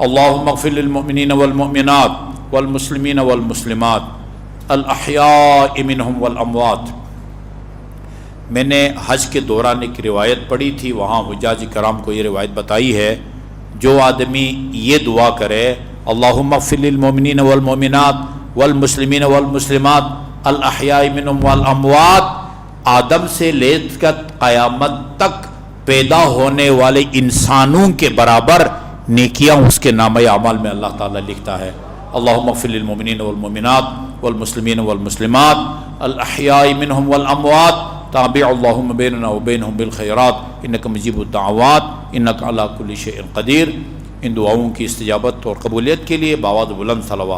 اللہم اغفر للمؤمنین والمؤمنات والمسلمین والمسلمات الاحیاء منہم والاموات۔ میں نے حج کے دوران ایک روایت پڑھی تھی، وہاں حجاج کرام کو یہ روایت بتائی ہے، جو آدمی یہ دعا کرے اللہم اغفر للمؤمنین والمؤمنات والمسلمین والمسلمات الاحیاء منہم والاموات، آدم سے لے کر قیامت تک پیدا ہونے والے انسانوں کے برابر نیکیاں اس کے نامہ اعمال میں اللہ تعالیٰ لکھتا ہے۔ اللہم اغفر للمؤمنین والمؤمنات والمسلمین والمسلمات الاحیاء منہم والاموات تابع اللہم بیننا وبینہم بالخیرات انکا مجیب الدعوات انکا علی کل شیء قدیر۔ ان دعاؤں کی استجابت اور قبولیت کے لیے باواز بلند صلوات۔